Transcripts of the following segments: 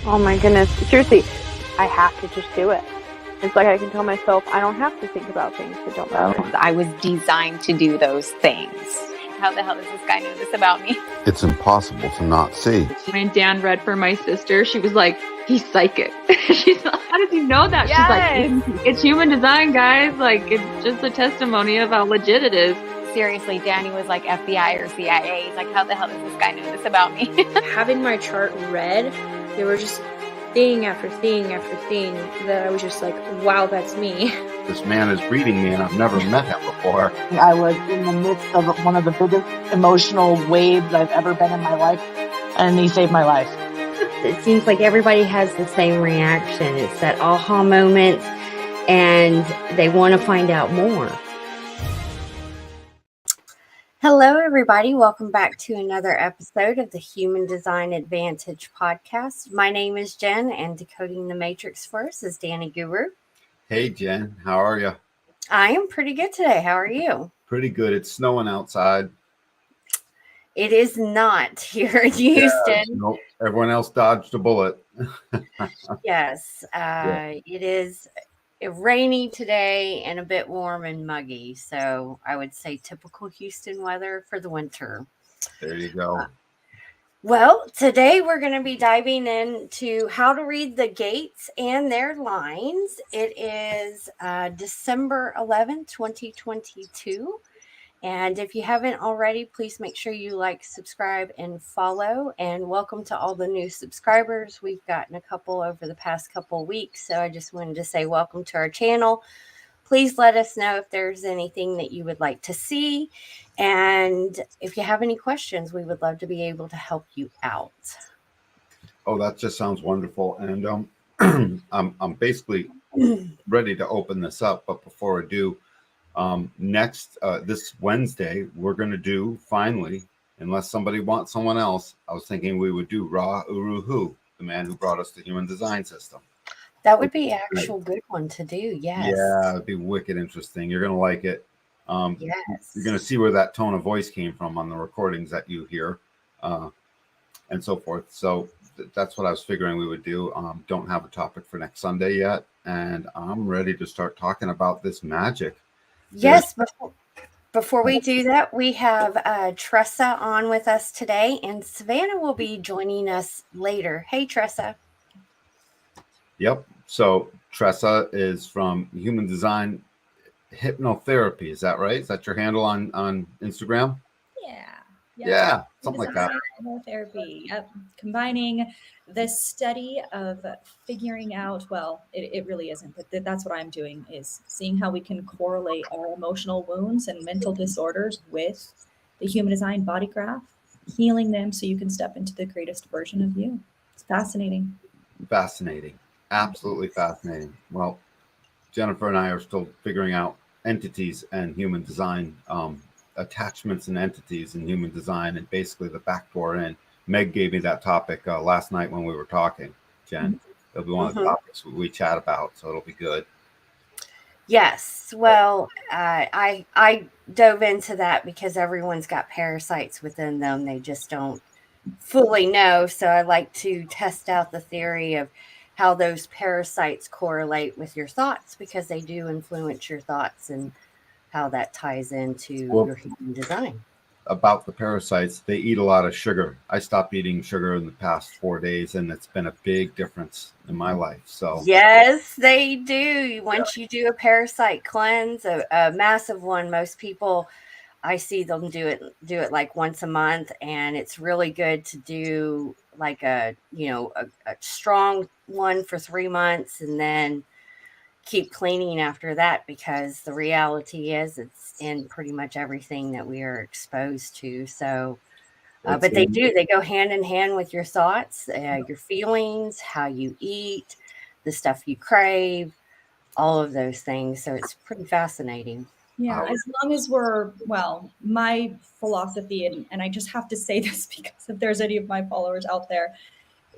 Oh my goodness. Seriously, I have to just do it. It's like I can tell myself I don't have to think about things that don't matter. I was designed to do those things. How the hell does this guy know this about me? It's impossible to not see. When Dan read for my sister, she was like, he's psychic. She's like, how does he know that? Yes. She's like, it's human design, guys. Like, it's just a testimony of how legit it is. Seriously, Danny was like FBI or CIA. He's like, how the hell does this guy know this about me? Having my chart read, there were just thing after thing after thing that I was just like, wow, that's me. This man is reading me and I've never met him before. I was in the midst of one of the biggest emotional waves I've ever been in my life, and he saved my life. It seems like everybody has the same reaction. It's that aha moment, and they want to find out more. Hello, everybody. Welcome back to another episode of the Human Design Advantage podcast. My name is Jen, and decoding the matrix for us is Danny Guru. Hey, Jen, how are you? I am pretty good today. How are you? Pretty good. It's snowing outside. It is not here in Houston. Nope. Everyone else dodged a bullet. Yes, It is rainy today and a bit warm and muggy. So I would say typical Houston weather for the winter. There you go. Well, today we're going to be diving into how to read the gates and their lines. It is December 11th, 2022. And if you haven't already, please make sure you like, subscribe, and follow. And welcome to all the new subscribers. We've gotten a couple over the past couple of weeks. So I just wanted to say welcome to our channel. Please let us know if there's anything that you would like to see. And if you have any questions, we would love to be able to help you out. Oh, that just sounds wonderful. And I'm basically ready to open this up. But before I do, next this Wednesday, we're going to do, finally, unless somebody wants someone else, I was thinking we would do Ra Uru Hu, the man who brought us the human design system. That would be actual good one to do. Yes. Yeah, it'd be wicked interesting. You're going to like it. Yes. You're going to see where that tone of voice came from on the recordings that you hear, and so forth. So that's what I was figuring we would do. Don't have a topic for next Sunday yet, and I'm ready to start talking about this magic. Yes, before we do that, we have Tressa on with us today, and Savannah will be joining us later. Hey, Tressa. Yep. So Tressa is from Human Design Hypnotherapy. Is that right? Is that your handle on Instagram? Yeah, something like that. Hypnotherapy. Yep. Combining the study of figuring out, well, it really isn't, but that's what I'm doing, is seeing how we can correlate our emotional wounds and mental disorders with the human design body graph, healing them so you can step into the greatest version of you. It's fascinating. Fascinating. Absolutely fascinating. Well, Jennifer and I are still figuring out entities and human design, attachments and entities in human design, and basically the back door in. Meg gave me that topic last night when we were talking, Jen. It'll be one of the topics we chat about, so it'll be good. Yes. Well, I dove into that because everyone's got parasites within them. They just don't fully know. So I like to test out the theory of how those parasites correlate with your thoughts, because they do influence your thoughts, and how that ties into your human design. About the parasites, they eat a lot of sugar. I stopped eating sugar in the past 4 days, and it's been a big difference in my life. So yes, they do. Once you do a parasite cleanse, a massive one, most people, I see them do it like once a month, and it's really good to do like a strong one for 3 months, and then keep cleaning after that, because the reality is it's in pretty much everything that we are exposed to. So, but they go hand in hand with your thoughts, your feelings, how you eat, the stuff you crave, all of those things. So it's pretty fascinating. Yeah, as long as my philosophy, and I just have to say this because if there's any of my followers out there,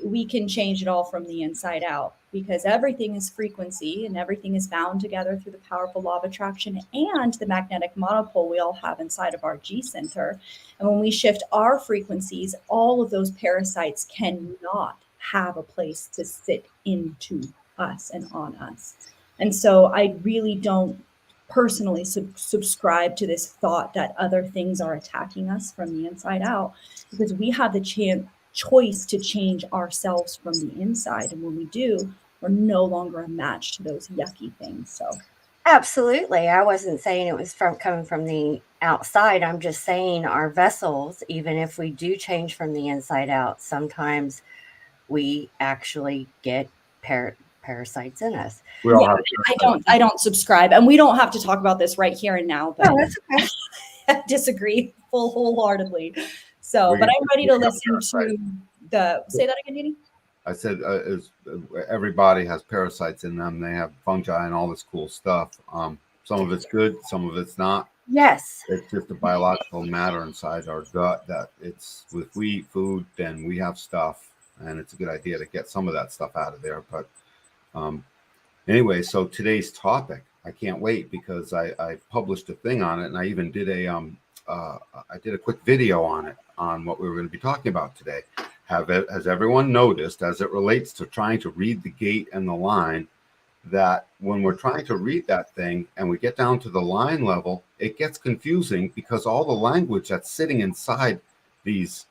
we can change it all from the inside out, because everything is frequency and everything is bound together through the powerful law of attraction and the magnetic monopole we all have inside of our G center. And when we shift our frequencies, all of those parasites cannot have a place to sit into us and on us. And so I really don't personally subscribe to this thought that other things are attacking us from the inside out, because we have the choice to change ourselves from the inside. And when we do, we're no longer a match to those yucky things. So absolutely. I wasn't saying it was coming from the outside. I'm just saying our vessels, even if we do change from the inside out, sometimes we actually get parasites in us. We all have I don't subscribe, and we don't have to talk about this right here and now, but No, that's okay. I disagree wholeheartedly. So, but I'm ready to listen to say that again, Dini? I said everybody has parasites in them. They have fungi and all this cool stuff. Some of it's good, some of it's not. Yes. It's just a biological matter inside our gut that it's, if we eat food, then we have stuff, and it's a good idea to get some of that stuff out of there. But anyway, so today's topic, I can't wait, because I published a thing on it, and I even did a quick video on it, on what we were going to be talking about today. Has everyone noticed, as it relates to trying to read the gate and the line, that when we're trying to read that thing and we get down to the line level, it gets confusing, because all the language that's sitting inside these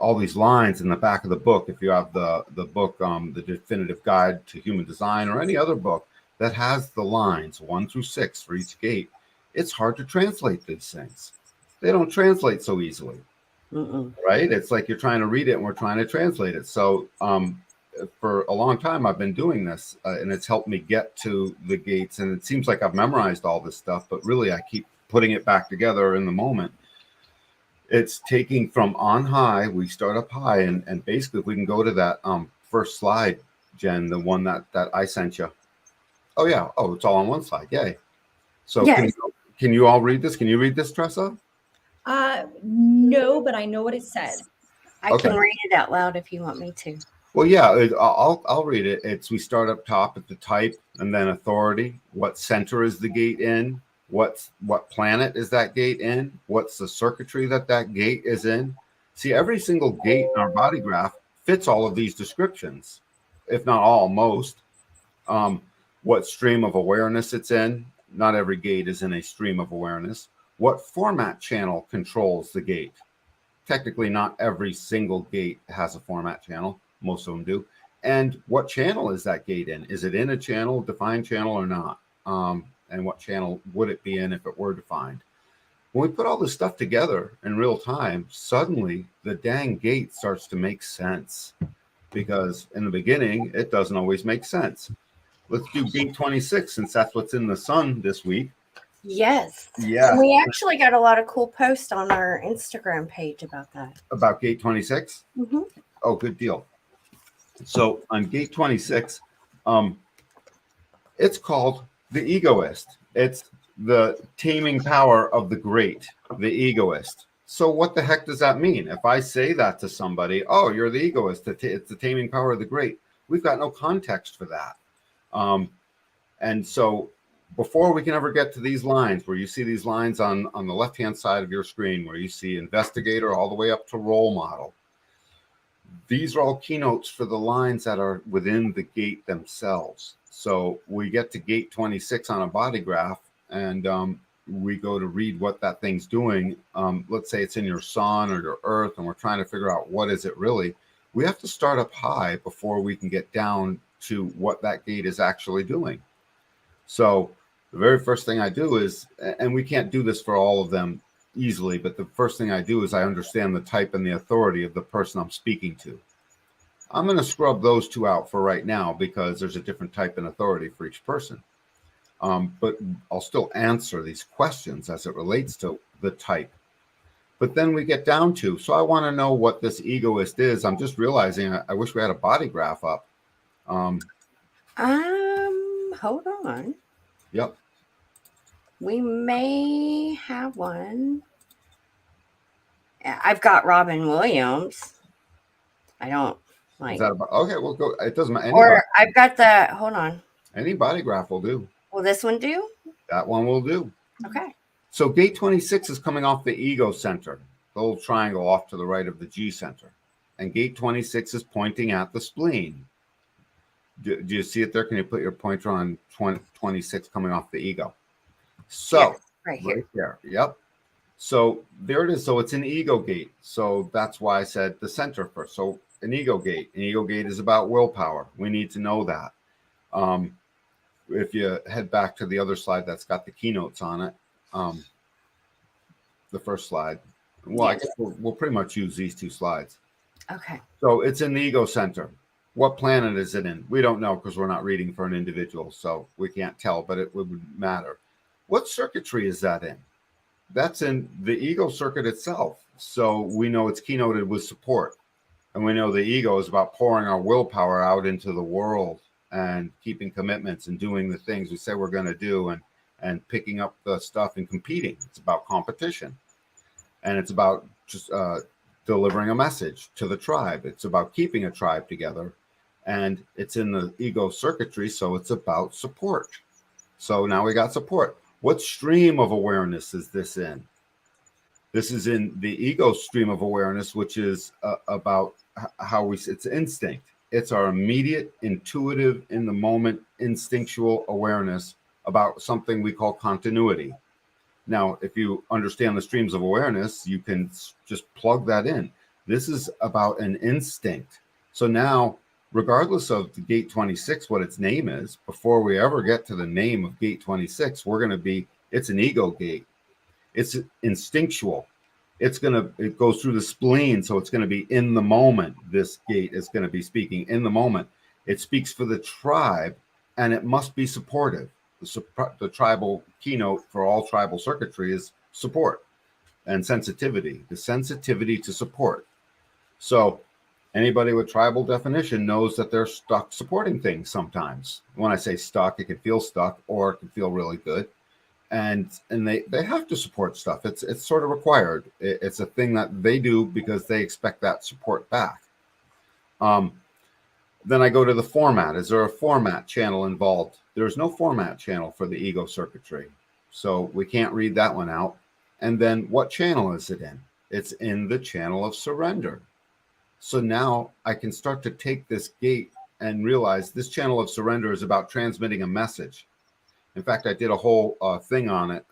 all these lines in the back of the book, if you have the book, The Definitive Guide to Human Design, or any other book that has the lines 1 through 6 for each gate, it's hard to translate these things. They don't translate so easily. Right? It's like you're trying to read it and we're trying to translate it. So for a long time, I've been doing this, and it's helped me get to the gates. And it seems like I've memorized all this stuff, but really I keep putting it back together in the moment. It's taking from on high. We start up high, and basically if we can go to that first slide, Jen, the one that I sent you. Oh yeah. Oh, it's all on one slide. Yay. So yes. Can you all read this? Can you read this, Tressa? No, but I know what it said. I can read it out loud if you want me to. Well, yeah, I'll read it. We start up top at the type, and then authority. What center is the gate in? What planet is that gate in? What's the circuitry that gate is in? See, every single gate in our body graph fits all of these descriptions, if not all, most. What stream of awareness it's in? Not every gate is in a stream of awareness. What format channel controls the gate? Technically, not every single gate has a format channel. Most of them do. And what channel is that gate in? Is it in a channel, defined channel, or not? And what channel would it be in if it were defined? When we put all this stuff together in real time, suddenly the dang gate starts to make sense, because in the beginning, it doesn't always make sense. Let's do gate 26, since that's what's in the sun this week. Yes. Yeah. And we actually got a lot of cool posts on our Instagram page about that. About gate 26? Mm-hmm. Oh, good deal. So on gate 26, it's called the egoist. It's the taming power of the great, the egoist. So what the heck does that mean? If I say that to somebody, oh, you're the egoist, it's the taming power of the great, we've got no context for that. And so before we can ever get to these lines, where you see these lines on the left-hand side of your screen, where you see investigator all the way up to role model, these are all keynotes for the lines that are within the gate themselves. So we get to gate 26 on a body graph, and we go to read what that thing's doing. Let's say it's in your sun or your earth, and we're trying to figure out what is it really. We have to start up high before we can get down to what that gate is actually doing. So the very first thing I do is, and we can't do this for all of them easily, but the first thing I do is I understand the type and the authority of the person I'm speaking to. I'm going to scrub those two out for right now, because there's a different type and authority for each person. But I'll still answer these questions as it relates to the type. But then we get down to, so I want to know what this egoist is. I'm just realizing I wish we had a body graph up. Hold on. Yep. We may have one. I've got Robin Williams. I don't like. Is that about, okay, we'll go. It doesn't matter. Or I've got the. Hold on. Any body graph will do. Will this one do? That one will do. Okay. So gate 26 is coming off the ego center, the little triangle off to the right of the G center. and gate 26 is pointing at the spleen. Do you see it there? Can you put your pointer on 26 coming off the ego? So right here. Right there. Yep. So there it is. So it's an ego gate. So that's why I said the center first. So an ego gate. An ego gate is about willpower. We need to know that. If you head back to the other slide that's got the keynotes on it, the first slide. Well, I guess we'll pretty much use these two slides. Okay. So it's in the ego center. What planet is it in? We don't know because we're not reading for an individual, so we can't tell, but it would matter. What circuitry is that in? That's in the ego circuit itself. So we know it's keynoted with support. And we know the ego is about pouring our willpower out into the world and keeping commitments and doing the things we say we're going to do and picking up the stuff and competing. It's about competition. And it's about just delivering a message to the tribe. It's about keeping a tribe together. And it's in the ego circuitry, so it's about support. So now we got support. What stream of awareness is this in? This is in the ego stream of awareness, which is about how it's instinct. It's our immediate, intuitive, in the moment, instinctual awareness about something we call continuity. Now, if you understand the streams of awareness, you can just plug that in. This is about an instinct. So now, regardless of the gate 26, what its name is, before we ever get to the name of gate 26, we're going to be, it's an ego gate. It's instinctual. It goes through the spleen, so it's going to be in the moment. This gate is going to be speaking in the moment. It speaks for the tribe, and it must be supportive. The tribal keynote for all tribal circuitry is support and sensitivity, the sensitivity to support. So anybody with tribal definition knows that they're stuck supporting things sometimes. When I say stuck, it can feel stuck or it can feel really good. And they have to support stuff. It's sort of required. It's a thing that they do because they expect that support back. Then I go to the format. Is there a format channel involved? There's no format channel for the ego circuitry. So we can't read that one out. And then what channel is it in? It's in the channel of surrender. So now I can start to take this gate and realize this channel of surrender is about transmitting a message. In fact, I did a whole thing on it.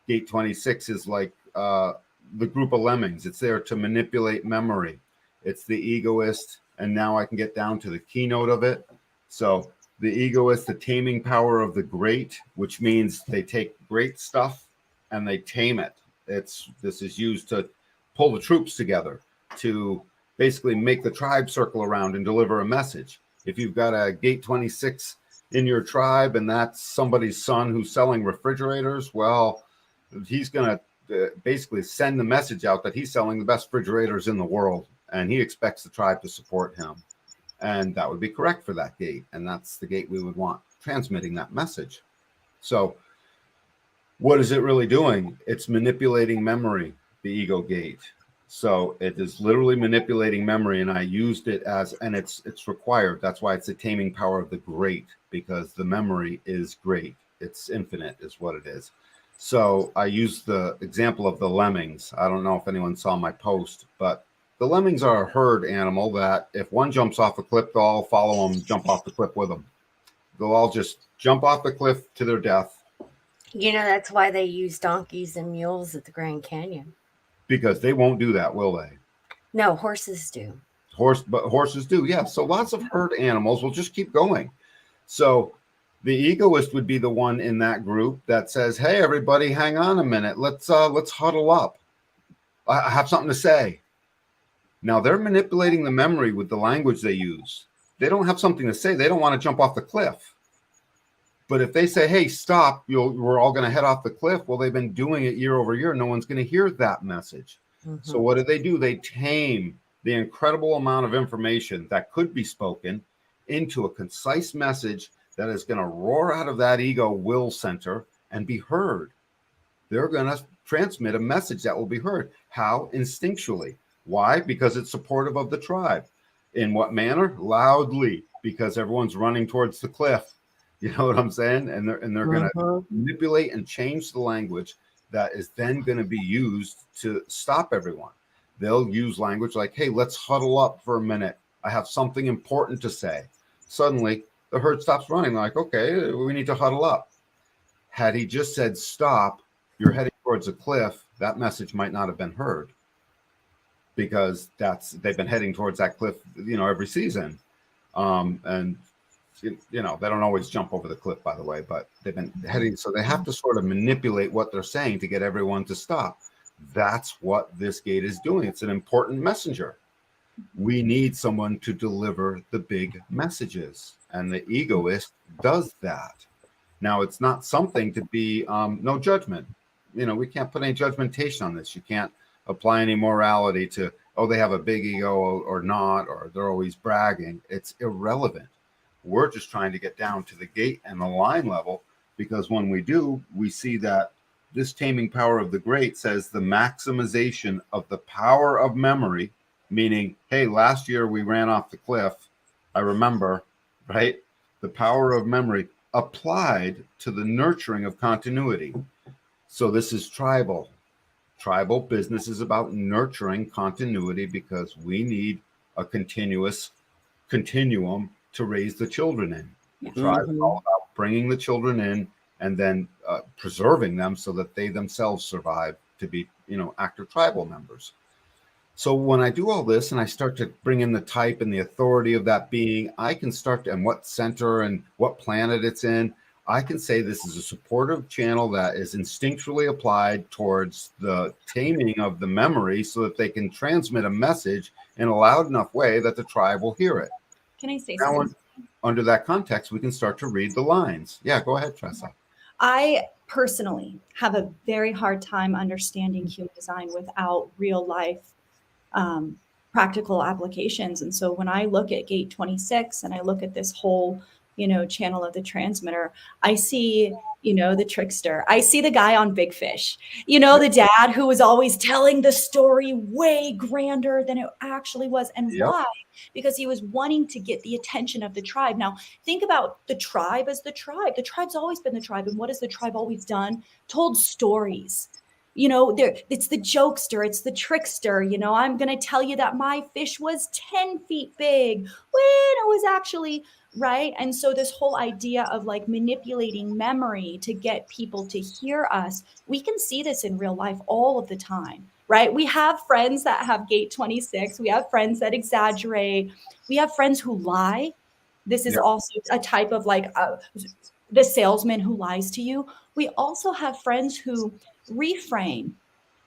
Gate 26 is like the group of lemmings. It's there to manipulate memory. It's the egoist. And now I can get down to the keynote of it. So the egoist, the taming power of the great, which means they take great stuff and they tame it. This is used to pull the troops together to basically make the tribe circle around and deliver a message. If you've got a gate 26 in your tribe and that's somebody's son who's selling refrigerators, well, he's going to basically send the message out that he's selling the best refrigerators in the world, and he expects the tribe to support him. And that would be correct for that gate, and that's the gate we would want transmitting that message. So what is it really doing? It's manipulating memory, the ego gate. So it is literally manipulating memory, and I used it as, and it's required. That's why it's the taming power of the great, because the memory is great. It's infinite is what it is. So I used the example of the lemmings. I don't know if anyone saw my post, but the lemmings are a herd animal that if one jumps off a cliff, they'll all follow them, jump off the cliff with them. They'll all just jump off the cliff to their death. You know, that's why they use donkeys and mules at the Grand Canyon. Because they won't do that, will they? No, horses do. But horses do, yeah. So lots of herd animals will just keep going. So the egoist would be the one in that group that says, "Hey, everybody, hang on a minute. Let's huddle up. I have something to say." Now they're manipulating the memory with the language they use. They don't have something to say. They don't want to jump off the cliff. But if they say, "Hey, stop, we're all going to head off the cliff," well, they've been doing it year over year. No one's going to hear that message. Mm-hmm. So what do? They tame the incredible amount of information that could be spoken into a concise message that is going to roar out of that ego will center and be heard. They're going to transmit a message that will be heard. How? Instinctually. Why? Because it's supportive of the tribe. In what manner? Loudly, because everyone's running towards the cliff. You know what I'm saying? And they're going to manipulate and change the language that is then going to be used to stop everyone. they'll use language like, hey, let's huddle up for a minute. I have something important to say. Suddenly, the herd stops running. Like, okay, we need to huddle up. Had he just said, stop, you're heading towards a cliff, that message might not have been heard, because they've been heading towards that cliff, every season. And they don't always jump over the cliff, by the way, but they've been heading. So they have to sort of manipulate what they're saying to get everyone to stop. That's what this gate is doing. It's an important messenger. We need someone to deliver the big messages, and the egoist does that. Now, it's not something to be no judgment. We can't put any judgmentation on this. You can't apply any morality to, oh, they have a big ego or not, or they're always bragging. It's irrelevant. We're just trying to get down to the gate and the line level, because when we do, we see that this taming power of the great says the maximization of the power of memory, meaning, hey, last year we ran off the cliff. I remember, right? The power of memory applied to the nurturing of continuity. So this is tribal. Tribal business is about nurturing continuity, because we need a continuum to raise the children in. Tribe is all about bringing the children in and then preserving them so that they themselves survive to be, active tribal members. So when I do all this and I start to bring in the type and the authority of that being, I can start to, and what center and what planet it's in, I can say this is a supportive channel that is instinctually applied towards the taming of the memory, so that they can transmit a message in a loud enough way that the tribe will hear it. Can I say now, something? Under that context, we can start to read the lines. Yeah, go ahead, Tressa. I personally have a very hard time understanding human design without real life practical applications. And so when I look at gate 26 and I look at this whole, channel of the transmitter, I see, the trickster. I see the guy on Big Fish, the dad who was always telling the story way grander than it actually was. And why? Because he was wanting to get the attention of the tribe. Now, think about the tribe as the tribe. The tribe's always been the tribe. And what has the tribe always done? Told stories. It's the jokester, it's the trickster. I'm going to tell you that my fish was 10 feet big when it was actually right. And so this whole idea of like manipulating memory to get people to hear us, we can see this in real life all of the time, right? We have friends that have gate 26. We have friends that exaggerate. We have friends who lie. This is also a type of like the salesman who lies to you. We also have friends who reframe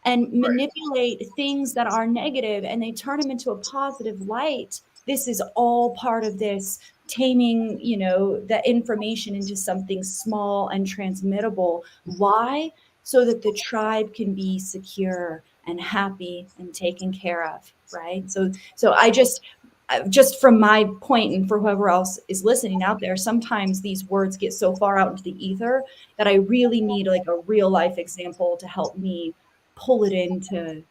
and manipulate things that are negative, and they turn them into a positive light. This is all part of this taming, the information into something small and transmittable. Why? So that the tribe can be secure and happy and taken care of, right? So I just from my point, and for whoever else is listening out there, sometimes these words get so far out into the ether that I really need like a real life example to help me pull it into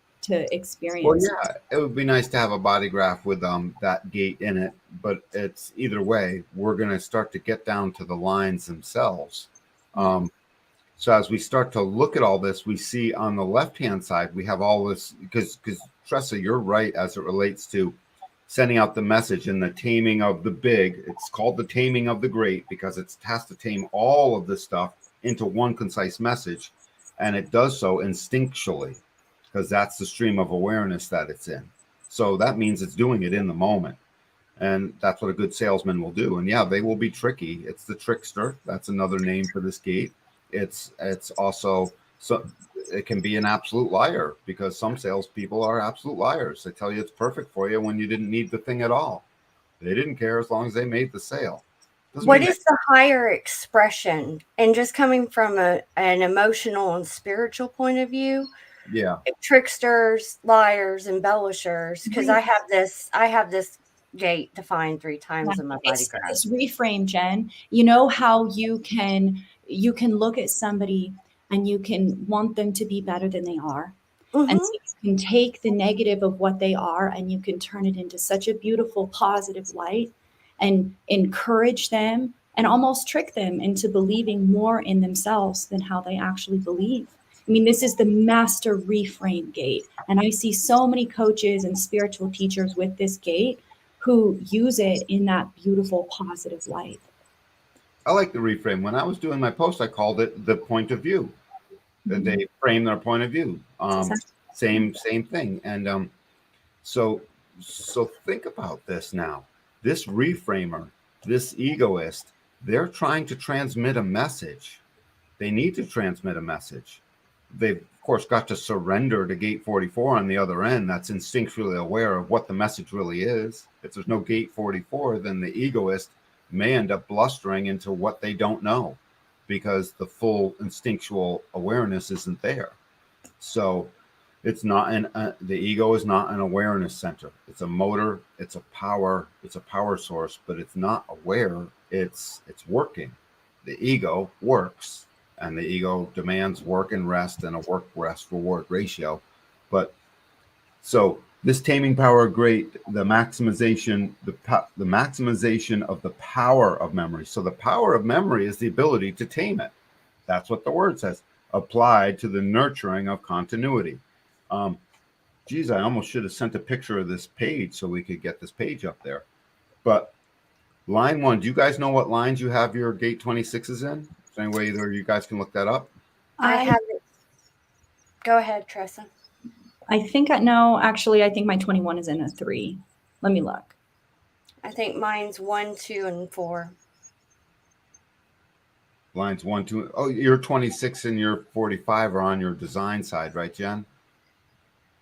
experience. Well, yeah, it would be nice to have a body graph with that gate in it, but it's either way, we're going to start to get down to the lines themselves. So as we start to look at all this, we see on the left-hand side, we have all this, because Tressa, you're right, as it relates to sending out the message and the taming of the big. It's called the taming of the great, because it has to tame all of this stuff into one concise message. And it does so instinctually, because that's the stream of awareness that it's in. So that means it's doing it in the moment. And that's what a good salesman will do. And yeah, they will be tricky. It's the trickster. That's another name for this gate. It's also, so it can be an absolute liar, because some salespeople are absolute liars. They tell you it's perfect for you when you didn't need the thing at all. They didn't care as long as they made the sale. What is the higher expression? And just coming from an emotional and spiritual point of view, tricksters, liars, embellishers. Because I have this gate defined 3 times in my body graph. It's reframe, Jen. You know how you can look at somebody and you can want them to be better than they are. And so you can take the negative of what they are and you can turn it into such a beautiful, positive light and encourage them and almost trick them into believing more in themselves than how they actually believe. I mean, this is the master reframe gate. And I see so many coaches and spiritual teachers with this gate who use it in that beautiful, positive light. I like the reframe. When I was doing my post, I called it the point of view. They frame their point of view. Same thing. And so think about this now. This reframer, this egoist, they're trying to transmit a message. They need to transmit a message. They've, of course, got to surrender to gate 44 on the other end. That's instinctually aware of what the message really is. If there's no gate 44, then the egoist may end up blustering into what they don't know because the full instinctual awareness isn't there. So it's not the ego is not an awareness center. It's a motor, it's a power source, but it's not aware. It's working. The ego works, and the ego demands work and rest and a work rest reward ratio. But so this taming power great, the maximization of the power of memory. So the power of memory is the ability to tame it. That's what the word says, applied to the nurturing of continuity. Geez, I almost should have sent a picture of this page so we could get this page up there. But line 1, do you guys know what lines you have your gate 26s in? Is there any way either you guys can look that up? I have it. Go ahead, Tressa. I think I think my 21 is in a 3. Let me look. I think mine's 1, 2, and 4. Lines 1, 2. Oh, your 26 and your 45 are on your design side, right, Jen?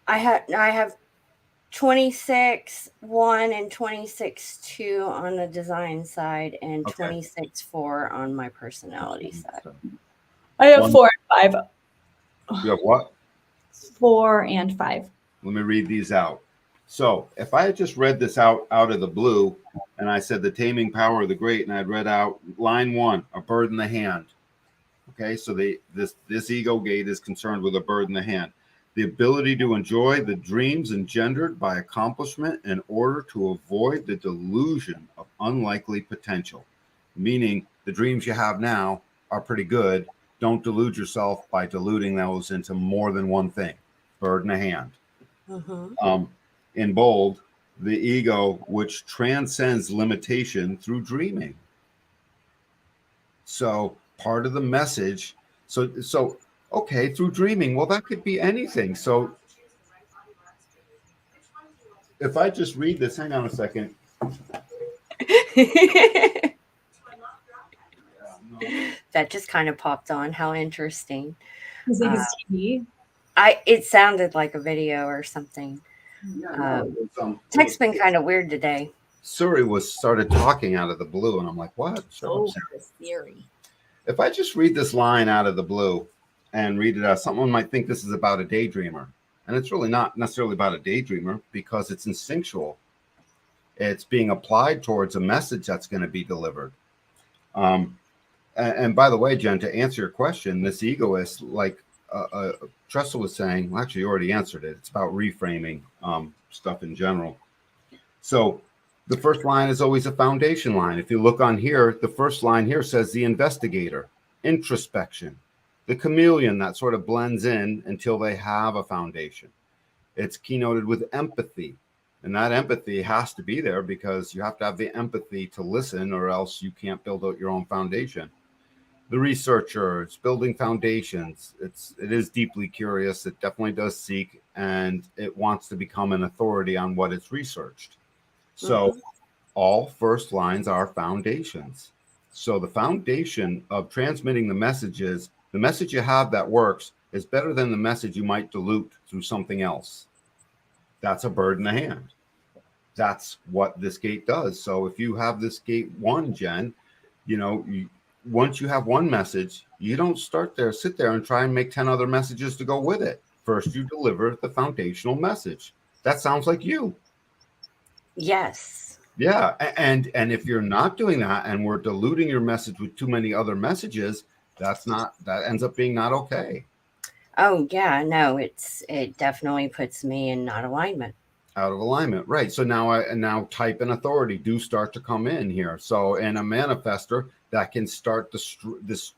I have 26 1 and 26 2 on the design side, and 26 4 on my personality side. I have 4 and 5. You have what? 4 and 5. Let me read these out. So if I had just read this out of the blue, and I said the taming power of the great, and I'd read out line 1, a bird in the hand. Okay, so this ego gate is concerned with a bird in the hand. The ability to enjoy the dreams engendered by accomplishment in order to avoid the delusion of unlikely potential. Meaning the dreams you have now are pretty good. Don't delude yourself by diluting those into more than one thing. Bird in the hand. In bold, the ego which transcends limitation through dreaming. So part of the message, so okay, through dreaming, well, that could be anything. So if I just read this, hang on a second. That just kind of popped on. How interesting. Was it his TV? It sounded like a video or something. Tech's been kind of weird today. Suri started talking out of the blue, and I'm like, what? Theory. If I just read this line out of the blue and read it out, someone might think this is about a daydreamer. And it's really not necessarily about a daydreamer because it's instinctual. It's being applied towards a message that's going to be delivered. And by the way, Jen, to answer your question, this egoist, like Tressa was saying, well, actually, you already answered it. It's about reframing stuff in general. So the first line is always a foundation line. If you look on here, the first line here says the investigator, introspection, the chameleon that sort of blends in until they have a foundation. It's keynoted with empathy. And that empathy has to be there because you have to have the empathy to listen or else you can't build out your own foundation. The researcher, it's building foundations. It is deeply curious. It definitely does seek, and it wants to become an authority on what it's researched. So all first lines are foundations. So the foundation of transmitting the message is the message you have that works is better than the message you might dilute through something else. That's a bird in the hand. That's what this gate does. So if you have this gate 1, Jen, once you have one message, you don't sit there and try and make 10 other messages to go with it. First, you deliver the foundational message. That sounds like you. Yes. Yeah. And if you're not doing that and we're diluting your message with too many other messages, that ends up being not okay. Oh, yeah. No, it definitely puts me in not alignment. Out of alignment, right? So now type and authority do start to come in here. So in a manifester, that can start this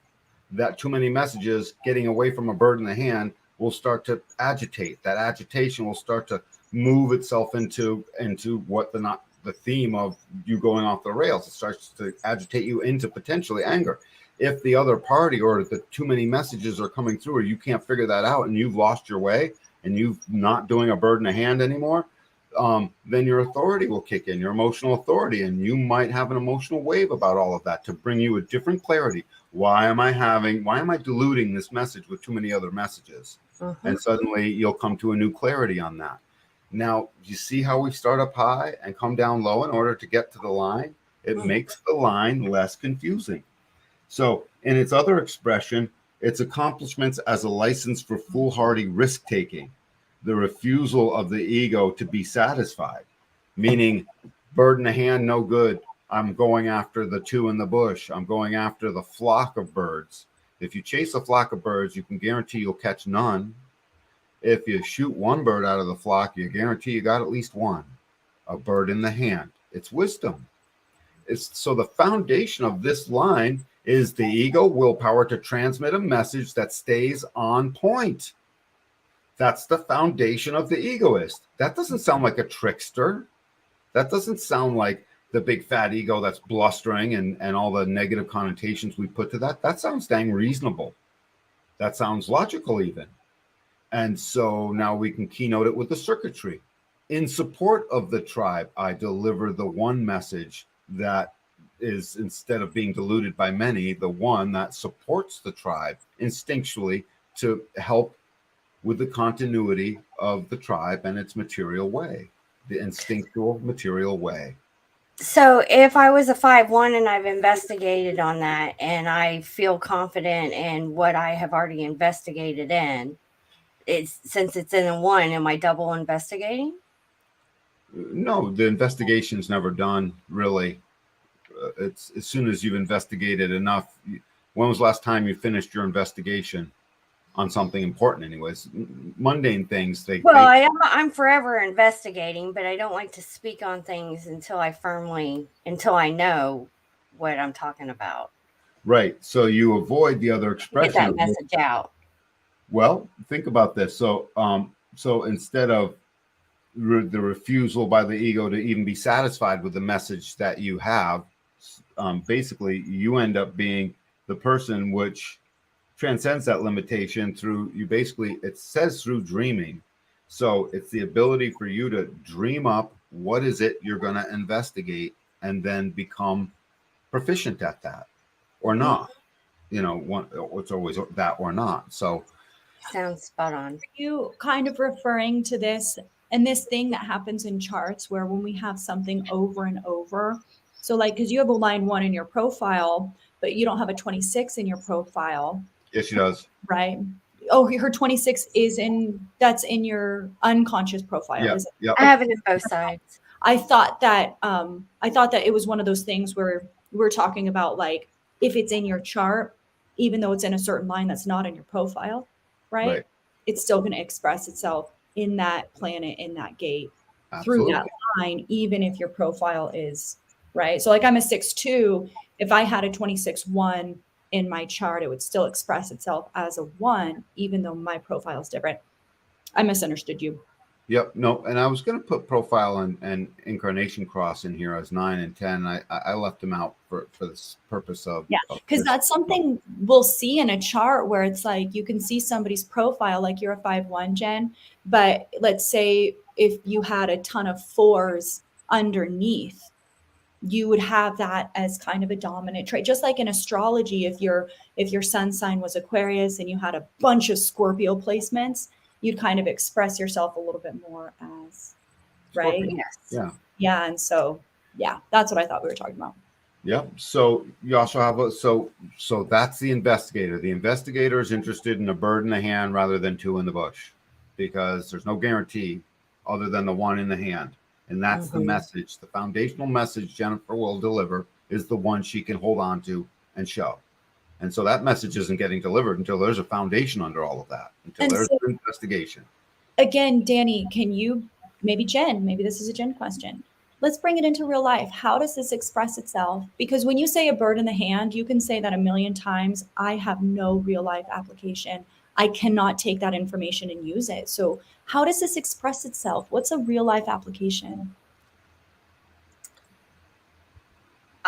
that too many messages getting away from a bird in the hand will start to agitate. That agitation will start to move itself into what the theme of you going off the rails. It starts to agitate you into potentially anger. If the other party or the too many messages are coming through, or you can't figure that out and you've lost your way and you've not doing a bird in the hand anymore, then your authority will kick in, your emotional authority, and you might have an emotional wave about all of that to bring you a different clarity. Why am I diluting this message with too many other messages? And suddenly you'll come to a new clarity on that. Now, you see how we start up high and come down low in order to get to the line? It makes the line less confusing. So in its other expression, its accomplishments as a license for foolhardy risk-taking, the refusal of the ego to be satisfied, meaning bird in the hand, no good. I'm going after the two in the bush. I'm going after the flock of birds. If you chase a flock of birds, you can guarantee you'll catch none. If you shoot one bird out of the flock, you guarantee you got at least one. A bird in the hand. It's wisdom. So the foundation of this line is the ego willpower to transmit a message that stays on point. That's the foundation of the egoist. That doesn't sound like a trickster. That doesn't sound like the big fat ego that's blustering and all the negative connotations we put to that. That sounds dang reasonable. That sounds logical even. And so now we can keynote it with the circuitry. In support of the tribe, I deliver the one message that is, instead of being diluted by many, the one that supports the tribe instinctually to help with the continuity of the tribe and its material way, the instinctual material way. So if I was a 5-1 and I've investigated on that and I feel confident in what I have already investigated in, since it's in a 1, am I double investigating? No, the investigation's never done, really. It's as soon as you've investigated enough. When was the last time you finished your investigation on something important? Anyways, mundane things. I'm forever investigating, but I don't like to speak on things until I know what I'm talking about. Right. So you avoid the other expression. Get that message out. Well, think about this. So instead of the refusal by the ego to even be satisfied with the message that you have, basically you end up being the person which transcends that limitation through it says through dreaming. So it's the ability for you to dream up what is it you're going to investigate and then become proficient at that or not. It's always that or not. So sounds spot on. Are you kind of referring to this and this thing that happens in charts where when we have something over and over, so like, because you have a line 1 in your profile, but you don't have a 26 in your profile. Yes, she does. Right. Oh, her 26 that's in your unconscious profile. Yeah. Yep. I have it in both sides. I thought that it was one of those things where we're talking about, like, if it's in your chart, even though it's in a certain line that's not in your profile, right? It's still going to express itself in that planet, in that gate, through that line, even if your profile is right. So like I'm a 6-2. If I had a 26-1 in my chart, it would still express itself as a 1, even though my profile is different. I misunderstood you. Yep. No, and I was going to put profile and incarnation cross in here as 9 and 10. I left them out for this purpose of because that's something we'll see in a chart where it's like you can see somebody's profile, like you're a 5-1, Jen, but let's say if you had a ton of 4s underneath, you would have that as kind of a dominant trait. Just like in astrology, if your sun sign was Aquarius and you had a bunch of Scorpio placements, you'd kind of express yourself a little bit more as, right? Yes. Yeah. And so, that's what I thought we were talking about. Yep. So you also have so that's the investigator. The investigator is interested in a bird in the hand rather than 2 in the bush, because there's no guarantee other than the 1 in the hand. And that's the message. The foundational message Jennifer will deliver is the one she can hold on to and show. And so that message isn't getting delivered until there's a foundation under all of that, until there's an investigation. Again, Danny, can you, maybe Jen, maybe this is a Jen question. let's bring it into real life. How does this express itself? Because when you say a bird in the hand, you can say that a million times. I have no real life application. I cannot take that information and use it. So how does this express itself? What's a real life application?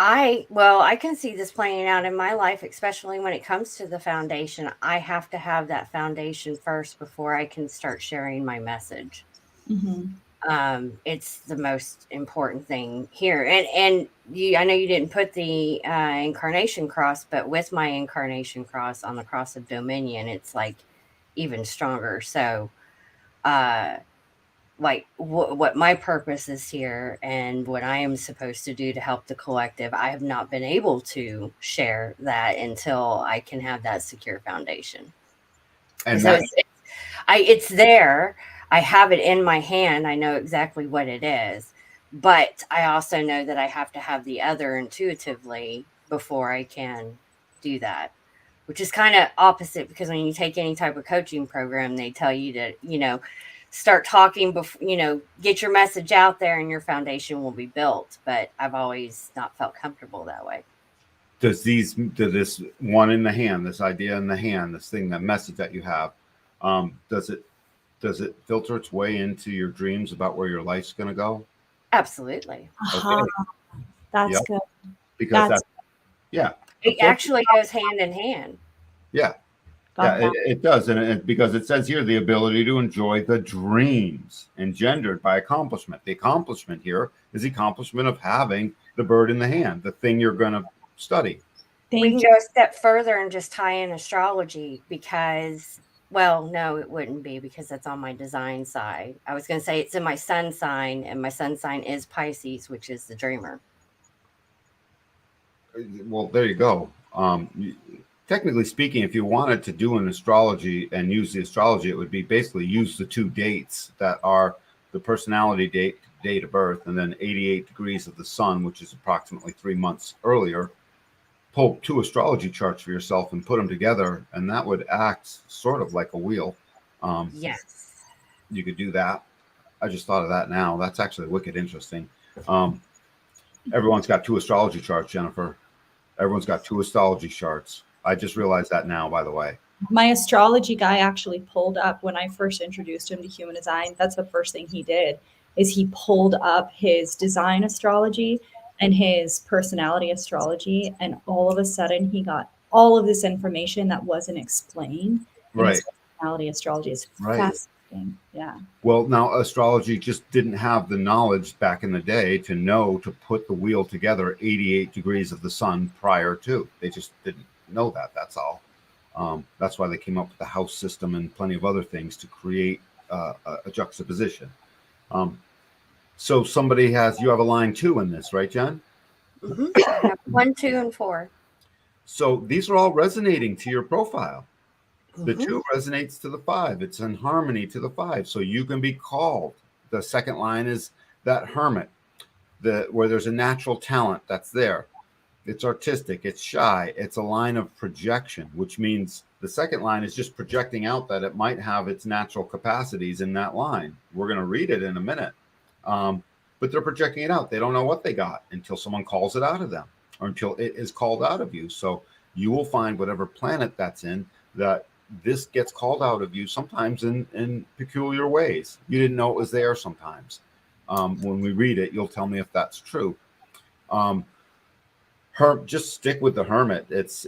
I can see this playing out in my life, especially when it comes to the foundation. I have to have that foundation first before I can start sharing my message. It's the most important thing here. And I know you didn't put the incarnation cross, but with my incarnation cross on the cross of dominion, it's like even stronger. So, like what my purpose is here and what I am supposed to do to help the collective, I have not been able to share that until I can have that secure foundation. And so it's there. I have it in my hand. I know exactly what it is, but I also know that I have to have the other intuitively before I can do that, which is kind of opposite, because when you take any type of coaching program, they tell you to, start talking before, get your message out there and your foundation will be built. But I've always not felt comfortable that way. Does this one in the hand, this idea in the hand, this thing, that message that you have, does it filter its way into your dreams about where your life's going to go? Absolutely. Okay. That's good. Because it actually goes hand in hand. Yeah. It does. And because it says here, the ability to enjoy the dreams engendered by accomplishment. The accomplishment here is the accomplishment of having the bird in the hand, the thing you're going to study. We can go a step further and just tie in astrology, because, well, no, it wouldn't be, because that's on my design side. I was going to say it's in my sun sign, and my sun sign is Pisces, which is the dreamer. Well, there you go. Technically speaking, if you wanted to do an astrology and use the astrology, it would be basically use the two dates that are the personality date of birth, and then 88 degrees of the sun, which is approximately 3 months earlier. Pull two astrology charts for yourself and put them together, and that would act sort of like a wheel. Yes. You could do that. I just thought of that now. That's actually wicked interesting. Everyone's got two astrology charts, Jennifer. Everyone's got two astrology charts. I just realized that now, by the way. My astrology guy actually pulled up, when I first introduced him to human design, that's the first thing he did, is he pulled up his design astrology and his personality astrology, and all of a sudden he got all of this information that wasn't explained. Right. His personality astrology is fascinating. Yeah. Well, now astrology just didn't have the knowledge back in the day to know to put the wheel together 88 degrees of the sun prior to. They just didn't know that. That's all. That's why they came up with the house system and plenty of other things to create a juxtaposition. So you have a line 2 in this, right, Jen? Mm-hmm. 1, 2, and 4. So these are all resonating to your profile. The 2 resonates to the 5. It's in harmony to the 5. So you can be called. The second line is that hermit, where there's a natural talent that's there. It's artistic. It's shy. It's a line of projection, which means the second line is just projecting out that it might have its natural capacities in that line. We're going to read it in a minute. But they're projecting it out. They don't know what they got until someone calls it out of them, or until it is called out of you. So you will find whatever planet that's in, that this gets called out of you, sometimes in peculiar ways. You didn't know it was there sometimes. When we read it, you'll tell me if that's true. Just stick with the hermit. It's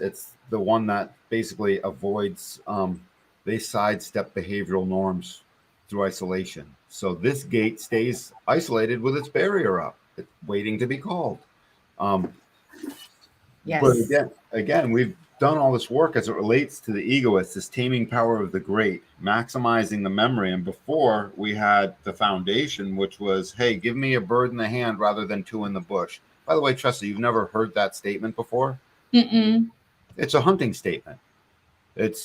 the one that basically avoids, they sidestep behavioral norms through isolation. So this gate stays isolated with its barrier up. It's waiting to be called. Yes. But again, we've done all this work as it relates to the egoist, this taming power of the great, maximizing the memory. And before we had the foundation, which was, hey, give me a bird in the hand rather than 2 in the bush. By the way, Tressa, you've never heard that statement before? Mm-mm. It's a hunting statement.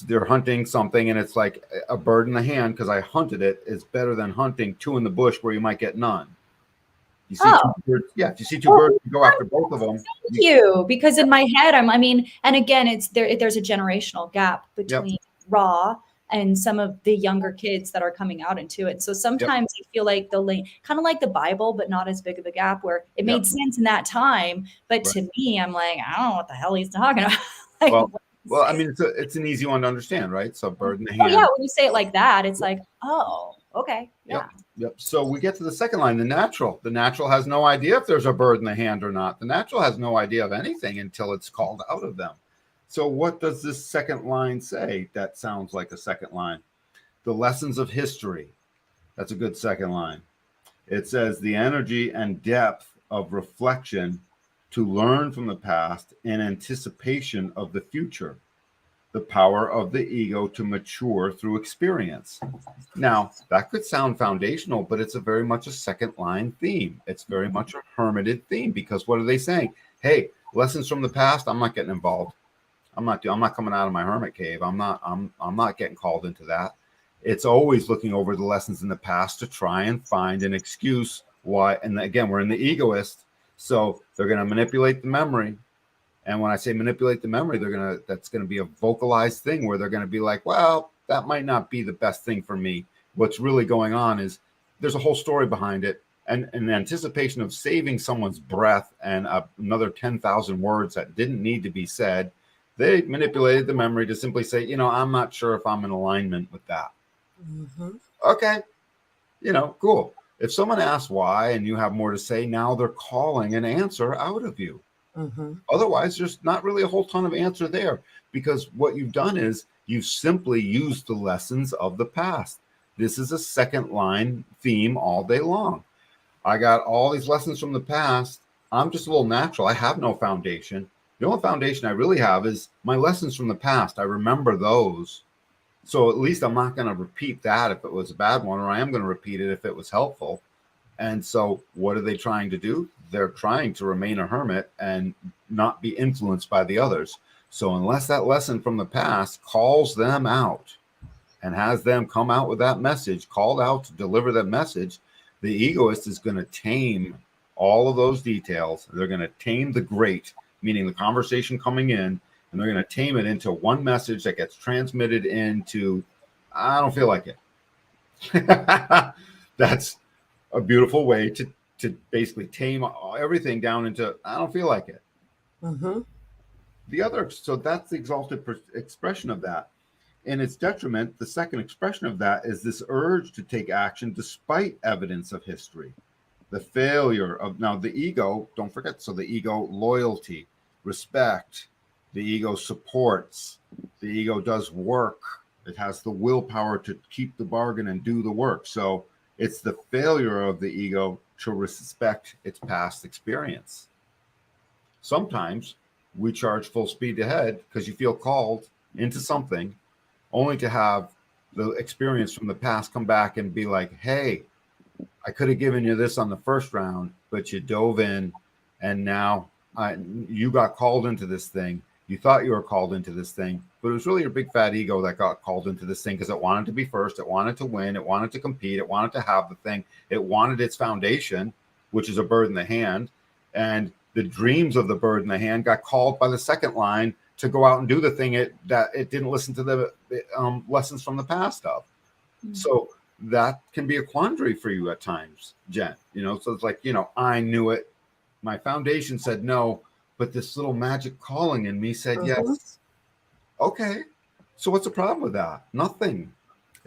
They're hunting something, and it's like a bird in the hand, because I hunted it, is better than hunting 2 in the bush where you might get none. You see 2 birds, if you see 2 birds, you go after both of them. Thank you, because in my head, and again, there's a generational gap between Ra and some of the younger kids that are coming out into it. So sometimes you feel like kind of like the Bible, but not as big of a gap, where it made sense in that time. But Right. to me, I'm like, I don't know what the hell he's talking about. Like, Well, I mean, it's an easy one to understand, right? So bird in the oh hand. yeah, when you say it like that, it's like, oh, okay, yeah. Yep. So we get to the second line, the natural. The natural has no idea if there's a bird in the hand or not. The natural has no idea of anything until it's called out of them. So what does this second line say that sounds like a second line? The lessons of history. That's a good second line. It says the energy and depth of reflection to learn from the past in anticipation of the future. The power of the ego to mature through experience. Now, that could sound foundational, but it's a very much a second line theme. It's very much a hermited theme, because what are they saying? Hey, lessons from the past, I'm not getting involved. I'm not coming out of my hermit cave. I'm not getting called into that. It's always looking over the lessons in the past to try and find an excuse why. And again, we're in the egoist, so they're going to manipulate the memory. And when I say manipulate the memory, that's going to be a vocalized thing where they're going to be like, well, that might not be the best thing for me. What's really going on is there's a whole story behind it. And in anticipation of saving someone's breath and another 10,000 words that didn't need to be said, they manipulated the memory to simply say, I'm not sure if I'm in alignment with that. Mm-hmm. Okay. Cool. If someone asks why and you have more to say, now they're calling an answer out of you. Mm-hmm. Otherwise, there's not really a whole ton of answer there, because what you've done is you've simply used the lessons of the past. This is a second line theme all day long. I got all these lessons from the past. I'm just a little natural. I have no foundation. The only foundation I really have is my lessons from the past. I remember those. So at least I'm not going to repeat that if it was a bad one, or I am going to repeat it if it was helpful. And so what are they trying to do? They're trying to remain a hermit and not be influenced by the others. So unless that lesson from the past calls them out and has them come out with that message, called out to deliver that message, the egoist is going to tame all of those details. They're going to tame the great, meaning the conversation coming in, and they're going to tame it into one message that gets transmitted into, I don't feel like it. That's a beautiful way to basically tame everything down into, I don't feel like it. Mm-hmm. So that's the exalted expression of that. In its detriment, the second expression of that is this urge to take action despite evidence of history. The failure of, now the ego, don't forget, so the ego, loyalty, respect, the ego supports, the ego does work. It has the willpower to keep the bargain and do the work. So it's the failure of the ego to respect its past experience. Sometimes we charge full speed ahead because you feel called into something, only to have the experience from the past come back and be like, hey, I could have given you this on the first round, but you dove in, and now you got called into this thing. You thought you were called into this thing, but it was really your big fat ego that got called into this thing because it wanted to be first. It wanted to win. It wanted to compete. It wanted to have the thing. It wanted its foundation, which is a bird in the hand. And the dreams of the bird in the hand got called by the second line to go out and do the thing that it didn't listen to the lessons from the past of. Mm-hmm. So that can be a quandary for you at times, Jen. So it's like, I knew it. My foundation said no, but this little magic calling in me said yes. Okay. So what's the problem with that? Nothing.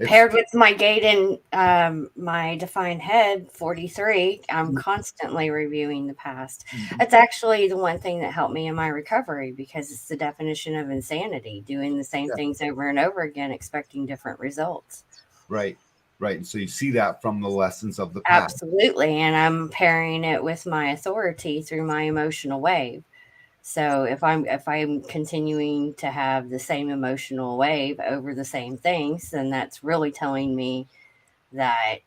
Paired with my gate and my defined head, 43, I'm constantly reviewing the past. That's actually the one thing that helped me in my recovery, because it's the definition of insanity, doing the same things over and over again, expecting different results. Right. And so you see that from the lessons of the past. Absolutely. And I'm pairing it with my authority through my emotional wave. So if I'm continuing to have the same emotional wave over the same things, then that's really telling me that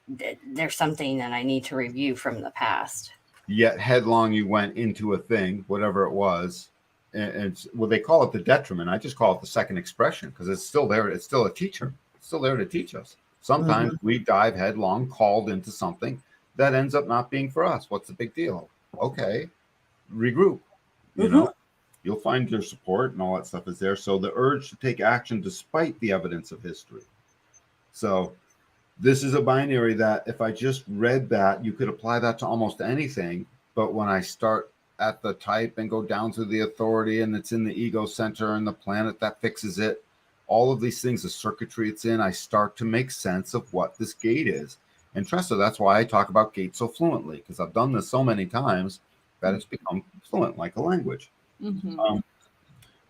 there's something that I need to review from the past. Yet headlong you went into a thing, whatever it was, and they call it the detriment. I just call it the second expression because it's still there. It's still a teacher. It's still there to teach us. Sometimes we dive headlong, called into something that ends up not being for us. What's the big deal? Okay. Regroup. You'll you'll find your support and all that stuff is there. So the urge to take action despite the evidence of history. So this is a binary that if I just read that, you could apply that to almost anything. But when I start at the type and go down to the authority, and it's in the ego center and the planet that fixes it, all of these things, the circuitry it's in, I start to make sense of what this gate is. And Tressa, that's why I talk about gate so fluently, because I've done this so many times that it's become fluent like a language.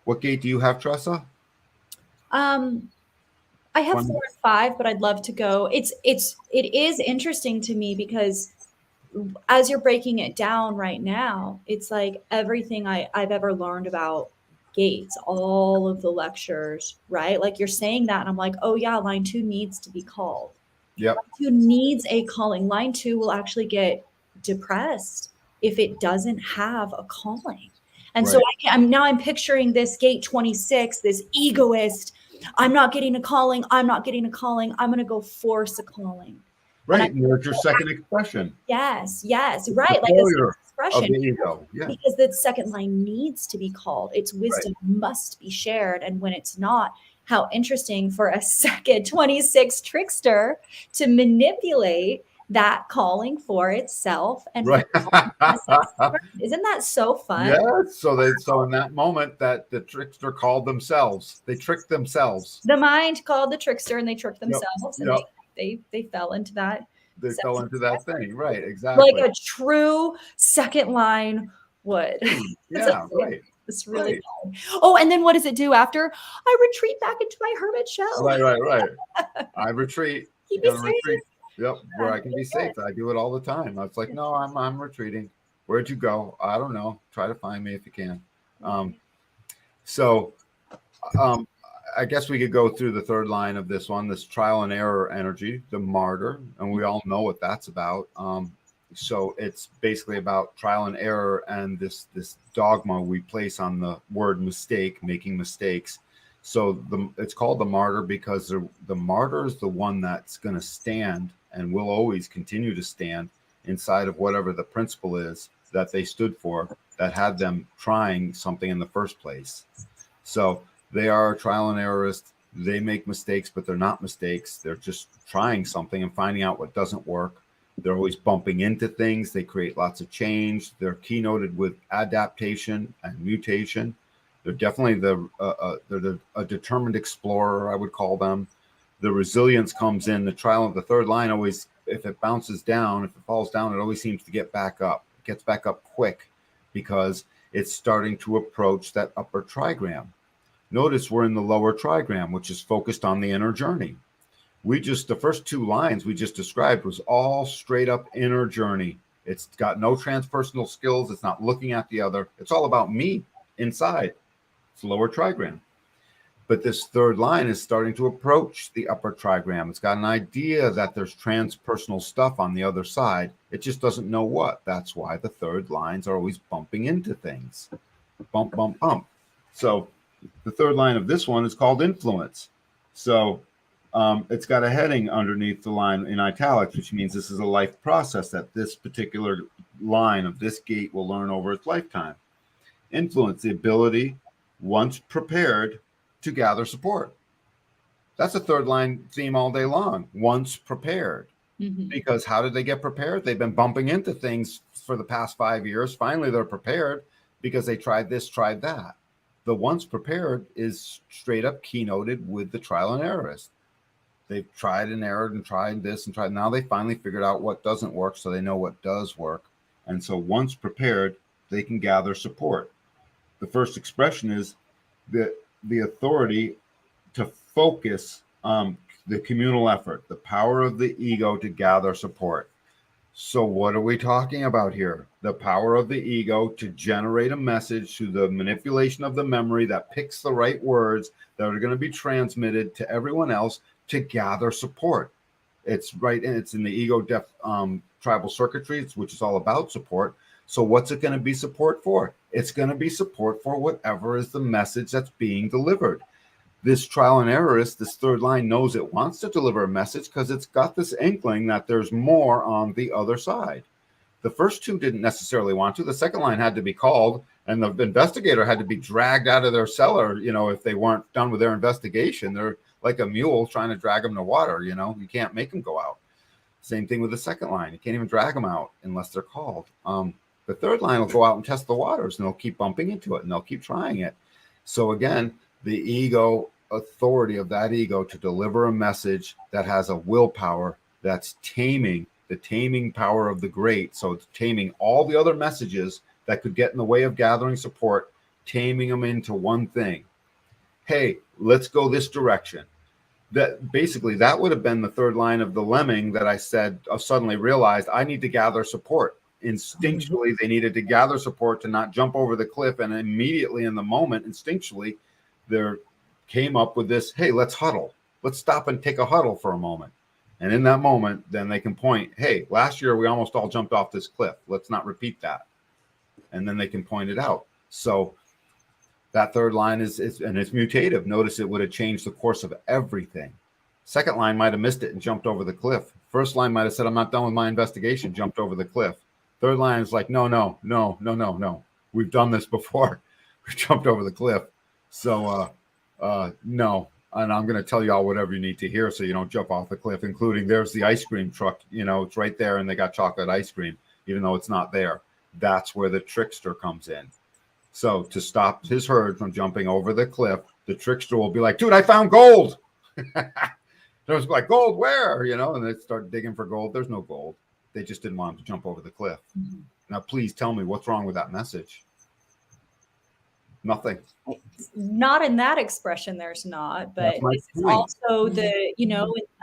What gate do you have, Tressa? I have 4 and 5, but I'd love to go. It is interesting to me because as you're breaking it down right now, it's like everything I've ever learned about gates, all of the lectures, right? Like you're saying that, and I'm like, oh yeah, line 2 needs to be called. Yep. Line 2 needs a calling. Line 2 will actually get depressed if it doesn't have a calling. And so I'm picturing this gate 26, this egoist. I'm not getting a calling. I'm not getting a calling. I'm going to go force a calling. Right. And there's your second expression. Yes. Right. Like a expression. Ego. Yeah. Because the second line needs to be called. Its wisdom must be shared. And when it's not, how interesting for a second 26 trickster to manipulate that calling for itself. And isn't that so fun? Yeah. So in that moment that the trickster called themselves, they tricked themselves. The mind called the trickster and they tricked themselves. And they fell into that. They fell into that thing. Right. Exactly. Like a true second line would. Yeah. Right. It's really fun. Oh, and then what does it do after? I retreat back into my hermit shell. Right. I retreat. Keep me safe. Retreat. Yep, where I can be safe. I do it all the time. I was like, no, I'm retreating. Where'd you go? I don't know. Try to find me if you can. I guess we could go through the third line of this one, this trial and error energy, the martyr, and we all know what that's about. So it's basically about trial and error and this dogma we place on the word mistake, making mistakes. So it's called the martyr because the martyr is the one that's going to stand and will always continue to stand inside of whatever the principle is that they stood for, that had them trying something in the first place. So they are trial and errorist. They make mistakes, but they're not mistakes. They're just trying something and finding out what doesn't work. They're always bumping into things. They create lots of change. They're keynoted with adaptation and mutation. They're definitely a determined explorer, I would call them. The resilience comes in. The trial of the third line always, if it bounces down, if it falls down, it always seems to get back up. It gets back up quick because it's starting to approach that upper trigram. Notice we're in the lower trigram, which is focused on the inner journey. The first 2 lines we just described was all straight up inner journey. It's got no transpersonal skills. It's not looking at the other. It's all about me inside. It's lower trigram. But this third line is starting to approach the upper trigram. It's got an idea that there's transpersonal stuff on the other side. It just doesn't know what. That's why the third lines are always bumping into things. Bump, bump, bump. So the third line of this one is called influence. So it's got a heading underneath the line in italics, which means this is a life process that this particular line of this gate will learn over its lifetime. Influence, the ability, once prepared, to gather support. That's a third line theme all day long. Once prepared. Because how did they get prepared? They've been bumping into things for the past 5 years. Finally, they're prepared because they tried this, tried that. The once prepared is straight up keynoted with the trial and errorist. They've tried and errored and tried this and tried. Now they finally figured out what doesn't work, so they know what does work. And so once prepared, they can gather support. The first expression is the authority to focus the communal effort, the power of the ego to gather support. So what are we talking about here? The power of the ego to generate a message through the manipulation of the memory that picks the right words that are going to be transmitted to everyone else to gather support. It's right, and it's in the ego tribal circuitry, which is all about support. So what's it going to be support for? It's going to be support for whatever is the message that's being delivered. This trial and errorist, this third line, knows it wants to deliver a message because it's got this inkling that there's more on the other side. The first 2 didn't necessarily want to. The second line had to be called And the investigator had to be dragged out of their cellar, if they weren't done with their investigation. They're like a mule trying to drag them to water, you can't make them go out. Same thing with the second line. You can't even drag them out unless they're called. The third line will go out and test the waters, and they'll keep bumping into it, and they'll keep trying it. So again, the ego authority of that ego to deliver a message that has a willpower that's taming, the taming power of the great. So it's taming all the other messages that could get in the way of gathering support, taming them into one thing. Hey, let's go this direction. That basically that would have been the third line of the lemming that I said. I suddenly realized I need to gather support. Instinctually, they needed to gather support to not jump over the cliff, and immediately in the moment, instinctually, there came up with this, hey, let's huddle. Let's stop and take a huddle for a moment. And in that moment, then they can point, hey, last year we almost all jumped off this cliff. Let's not repeat that. And then they can point it out. So that third line is and it's mutative. Notice it would have changed the course of everything. Second line might have missed it and jumped over the cliff. First line might have said, I'm not done with my investigation, jumped over the cliff. Third line is like, no. We've done this before. We jumped over the cliff. So, no. And I'm going to tell you all whatever you need to hear so you don't jump off the cliff, including there's the ice cream truck. It's right there, and they got chocolate ice cream, even though it's not there. That's where the trickster comes in. So to stop his herd from jumping over the cliff, the trickster will be like, dude, I found gold. There's like, gold where? And they start digging for gold. There's no gold. They just didn't want him to jump over the cliff. Mm-hmm. Now, please tell me what's wrong with that message. Nothing. Not in that expression, there's not, but this is also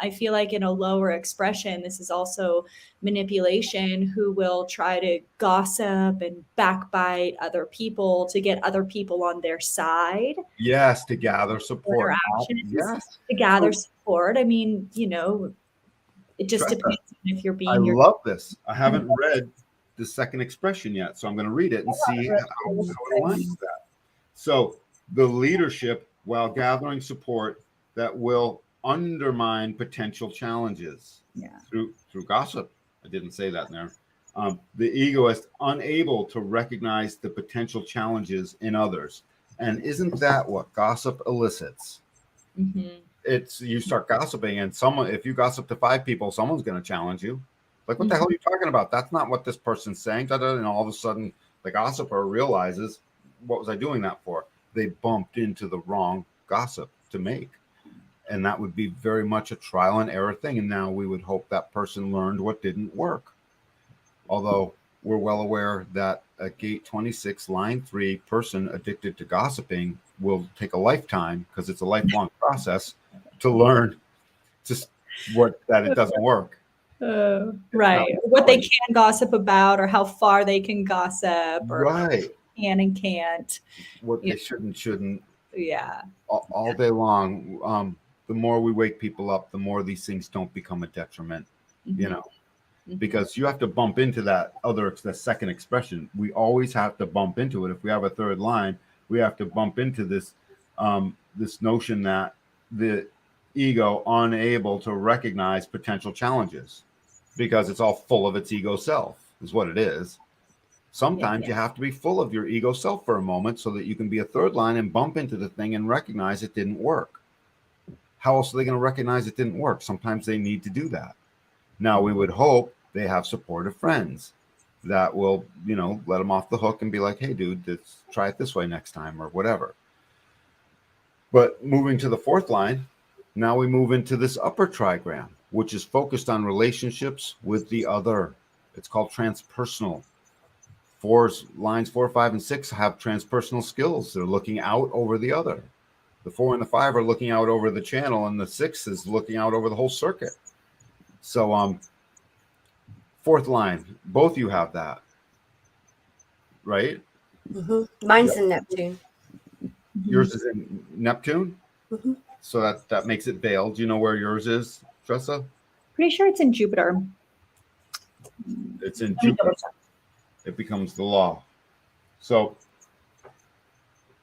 I feel like in a lower expression, this is also manipulation, who will try to gossip and backbite other people to get other people on their side. Yes, to gather support. Yes, to gather support. I mean, it just depends on if you're being. I love this. I haven't read the second expression yet, so I'm going to read it and see how it aligns with that. So the leadership, while gathering support, that will undermine potential challenges through gossip. I didn't say that in there. The egoist unable to recognize the potential challenges in others. And isn't that what gossip elicits? Mm-hmm. It's you start gossiping, and if you gossip to 5 people, someone's going to challenge you. Like, what the hell are you talking about? That's not what this person's saying. And all of a sudden, the gossiper realizes, what was I doing that for? They bumped into the wrong gossip to make. And that would be very much a trial and error thing. And now we would hope that person learned what didn't work. Although we're well aware that a gate 26, line 3 person addicted to gossiping will take a lifetime, because it's a lifelong process to learn just that it doesn't work. Right. What they can gossip about, or how far they can gossip, or right. Can and can't. What they shouldn't. Yeah. All day long. The more we wake people up, the more these things don't become a detriment, because you have to bump into the second expression. We always have to bump into it. If we have a third line, we have to bump into this notion that the ego unable to recognize potential challenges, because it's all full of its ego self is what it is. Sometimes you have to be full of your ego self for a moment so that you can be a third line and bump into the thing and recognize it didn't work. How else are they going to recognize it didn't work? Sometimes they need to do that. Now, we would hope they have supportive friends that will, let them off the hook and be like, hey, dude, let's try it this way next time, or whatever. But moving to the fourth line, now we move into this upper trigram, which is focused on relationships with the other. It's called transpersonal. Lines 4, 5, and 6 have transpersonal skills. They're looking out over the other. The 4 and the 5 are looking out over the channel, and the 6 is looking out over the whole circuit. So, fourth line, both you have that, right? Mm-hmm. Mine's in Neptune. Yours is in Neptune? Mm-hmm. So that makes it veiled. Do you know where yours is, Tressa? Pretty sure it's in Jupiter. It's in Jupiter. It becomes the law. So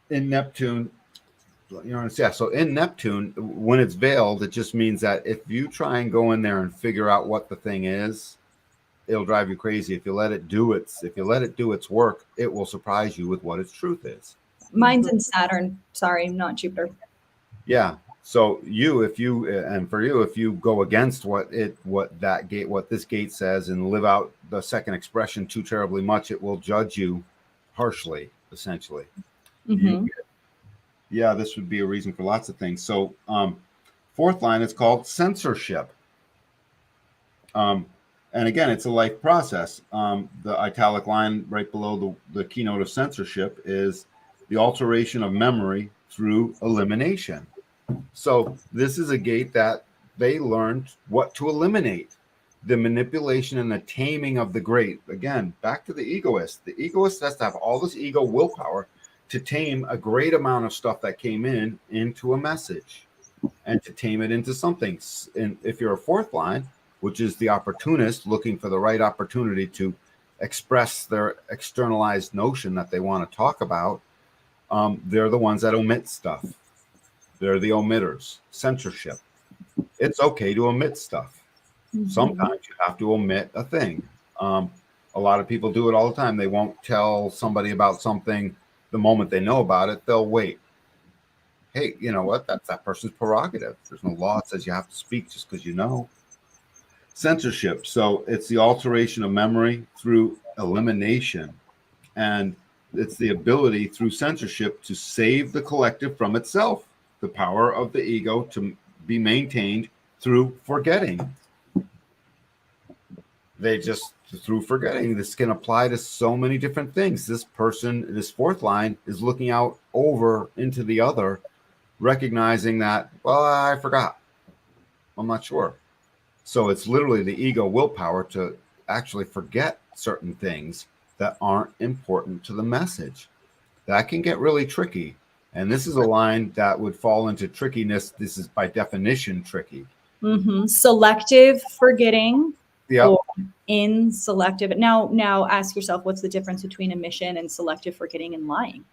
in Neptune, so in Neptune, when it's veiled, it just means that if you try and go in there and figure out what the thing is, it'll drive you crazy. If you let it do its work, it will surprise you with what its truth is. Mine's in Saturn. Sorry, not Jupiter. Yeah. So if you go against what this gate says and live out the second expression too terribly much, it will judge you harshly, essentially. Mm-hmm. Yeah, this would be a reason for lots of things. So, fourth line is called censorship. And again, it's a life process. The italic line right below the keynote of censorship is the alteration of memory through elimination. So this is a gate that they learned what to eliminate. The manipulation and the taming of the great. Again, back to the egoist. The egoist has to have all this ego willpower to tame a great amount of stuff that came into a message and to tame it into something. And if you're a fourth line, which is the opportunist looking for the right opportunity to express their externalized notion that they want to talk about, they're the ones that omit stuff. They're the omitters. Censorship. It's okay to omit stuff. Mm-hmm. Sometimes you have to omit a thing. A lot of people do it all the time. They won't tell somebody about something the moment they know about it. They'll wait. Hey, you know what? That's that person's prerogative. There's no law that says you have to speak just because you know. Censorship. So it's the alteration of memory through elimination. And it's the ability through censorship to save the collective from itself. The power of the ego to be maintained through forgetting. Through forgetting, this can apply to so many different things. This person, this fourth line, is looking out over into the other, recognizing that, well, I forgot. I'm not sure. So it's literally the ego willpower to actually forget certain things that aren't important to the message. That can get really tricky. And this is a line that would fall into trickiness. This is by definition tricky. Mm-hmm. Selective forgetting. Yep. Or in selective. Now ask yourself, what's the difference between omission and selective forgetting and lying?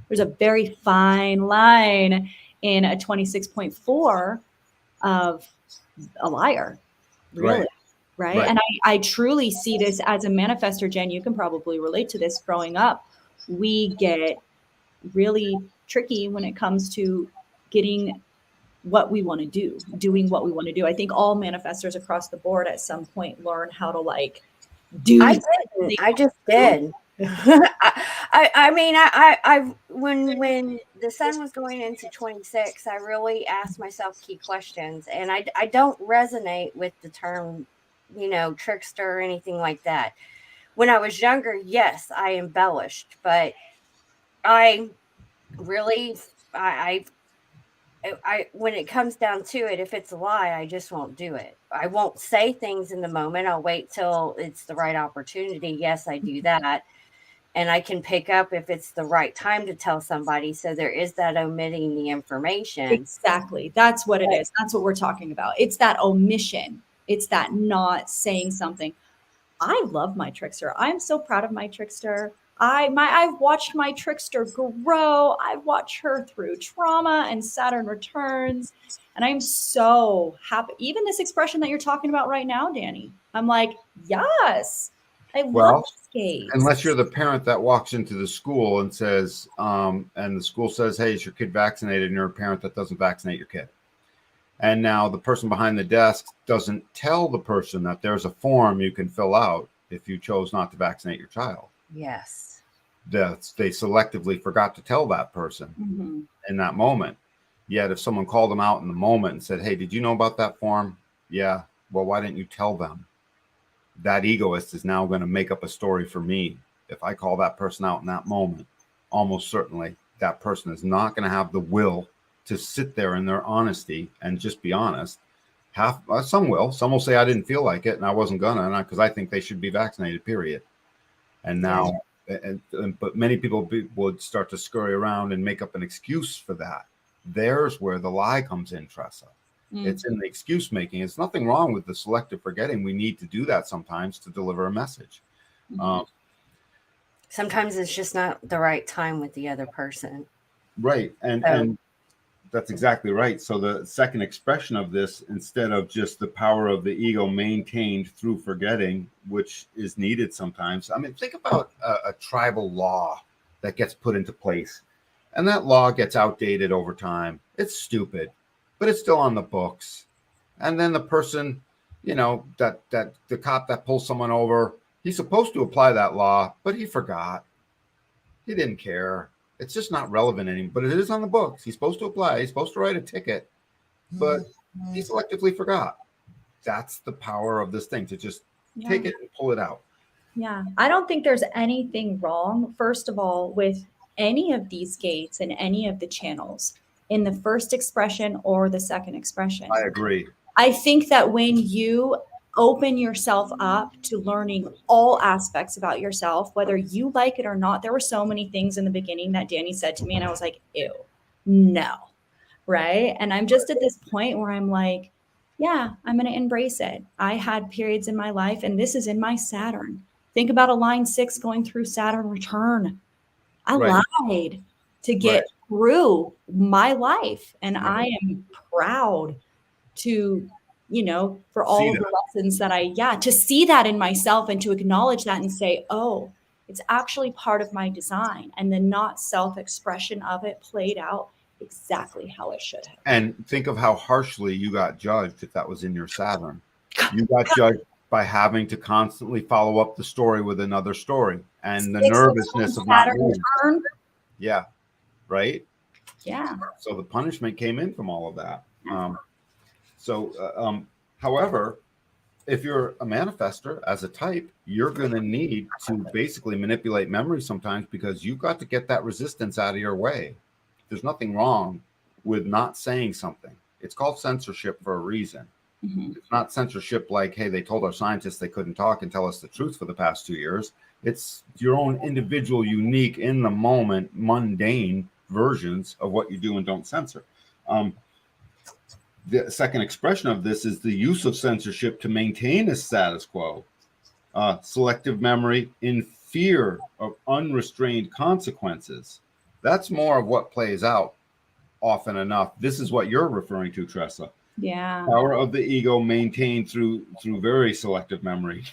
There's a very fine line in a 26.4 of a liar. Really. Right? And I truly see this as a manifester, Jen. You can probably relate to this. Growing up, we get really tricky when it comes to getting what we want to do, doing what we want to do. I think all manifestors across the board at some point learn how to do. I just did. I mean, when the sun was going into 26, I really asked myself key questions, and I don't resonate with the term, trickster or anything like that. When I was younger, yes, I embellished, but I really, when it comes down to it, if it's a lie, I just won't do it. I won't say things in the moment. I'll wait till it's the right opportunity. Yes, I do that. And I can pick up if it's the right time to tell somebody. So there is that omitting the information. Exactly. That's what it is. That's what we're talking about. It's that omission. It's that not saying something. I love my trickster. I'm so proud of my trickster. I've watched my trickster grow. I've watched her through trauma and Saturn returns. And I'm so happy. Even this expression that you're talking about right now, Danny, I'm like, yes, I love this gate. Unless you're the parent that walks into the school and says, and the school says, hey, is your kid vaccinated? And you're a parent that doesn't vaccinate your kid. And now the person behind the desk doesn't tell the person that there's a form you can fill out if you chose not to vaccinate your child. Yes. They selectively forgot to tell that person in that moment. Yet if someone called them out in the moment and said, hey, did you know about that form? Yeah. Well, why didn't you tell them? That egoist is now going to make up a story for me. If I call that person out in that moment, almost certainly that person is not going to have the will to sit there in their honesty and just be honest. Some will say I didn't feel like it and I wasn't gonna, because I think they should be vaccinated, period. And now, but many people would start to scurry around and make up an excuse for that. There's where the lie comes in, Tressa. It's in the excuse making. It's nothing wrong with the selective forgetting. We need to do that sometimes to deliver a message. Sometimes it's just not the right time with the other person. Right. And That's exactly right. So the second expression of this, instead of just the power of the ego maintained through forgetting, which is needed sometimes. I mean, think about a tribal law that gets put into place, and that law gets outdated over time. It's stupid, but it's still on the books. And then the person, that the cop that pulls someone over, he's supposed to apply that law, but he forgot. He didn't care. It's just not relevant anymore. But it is on the books. He's supposed to apply. He's supposed to write a ticket, but he selectively forgot. That's the power of this thing, to just take it and pull it out. Yeah. I don't think there's anything wrong, first of all, with any of these gates and any of the channels in the first expression or the second expression. I agree. I think that when you open yourself up to learning all aspects about yourself, whether you like it or not, there were so many things in the beginning that Danny said to me, and I was like, ew, no. Right. And I'm just at this point where I'm like, yeah, I'm going to embrace it. I had periods in my life, and this is in my Saturn. Think about a line 6 going through Saturn return. I lied to get through my life. And I am proud to, for all of the lessons that to see that in myself and to acknowledge that and say, oh, it's actually part of my design. And the not self-expression of it played out exactly how it should have. And think of how harshly you got judged if that was in your Saturn. You got judged by having to constantly follow up the story with another story, and the nervousness of not knowing. Yeah. Right? Yeah. So the punishment came in from all of that. However, if you're a manifester as a type, you're going to need to basically manipulate memory sometimes, because you've got to get that resistance out of your way. There's nothing wrong with not saying something. It's called censorship for a reason. Mm-hmm. It's not censorship like, hey, they told our scientists they couldn't talk and tell us the truth for the past 2 years. It's your own individual, unique, in the moment, mundane versions of what you do and don't censor. The second expression of this is the use of censorship to maintain a status quo. Selective memory in fear of unrestrained consequences. That's more of what plays out often enough. This is what you're referring to, Tressa. Yeah. Power of the ego maintained through very selective memory.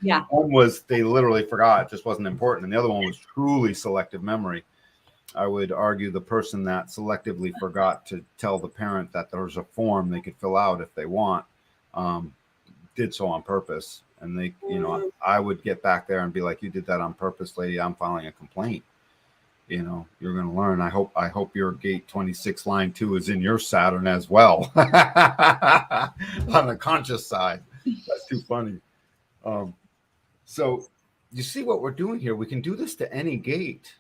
Yeah. One was they literally forgot, it just wasn't important. And the other one was truly selective memory. I would argue the person that selectively forgot to tell the parent that there was a form they could fill out if they want, did so on purpose. And they, I would get back there and be like, you did that on purpose, lady. I'm filing a complaint. You're going to learn. I hope your gate 26 line 2 is in your Saturn as well. On the conscious side. That's too funny. So you see what we're doing here. We can do this to any gate.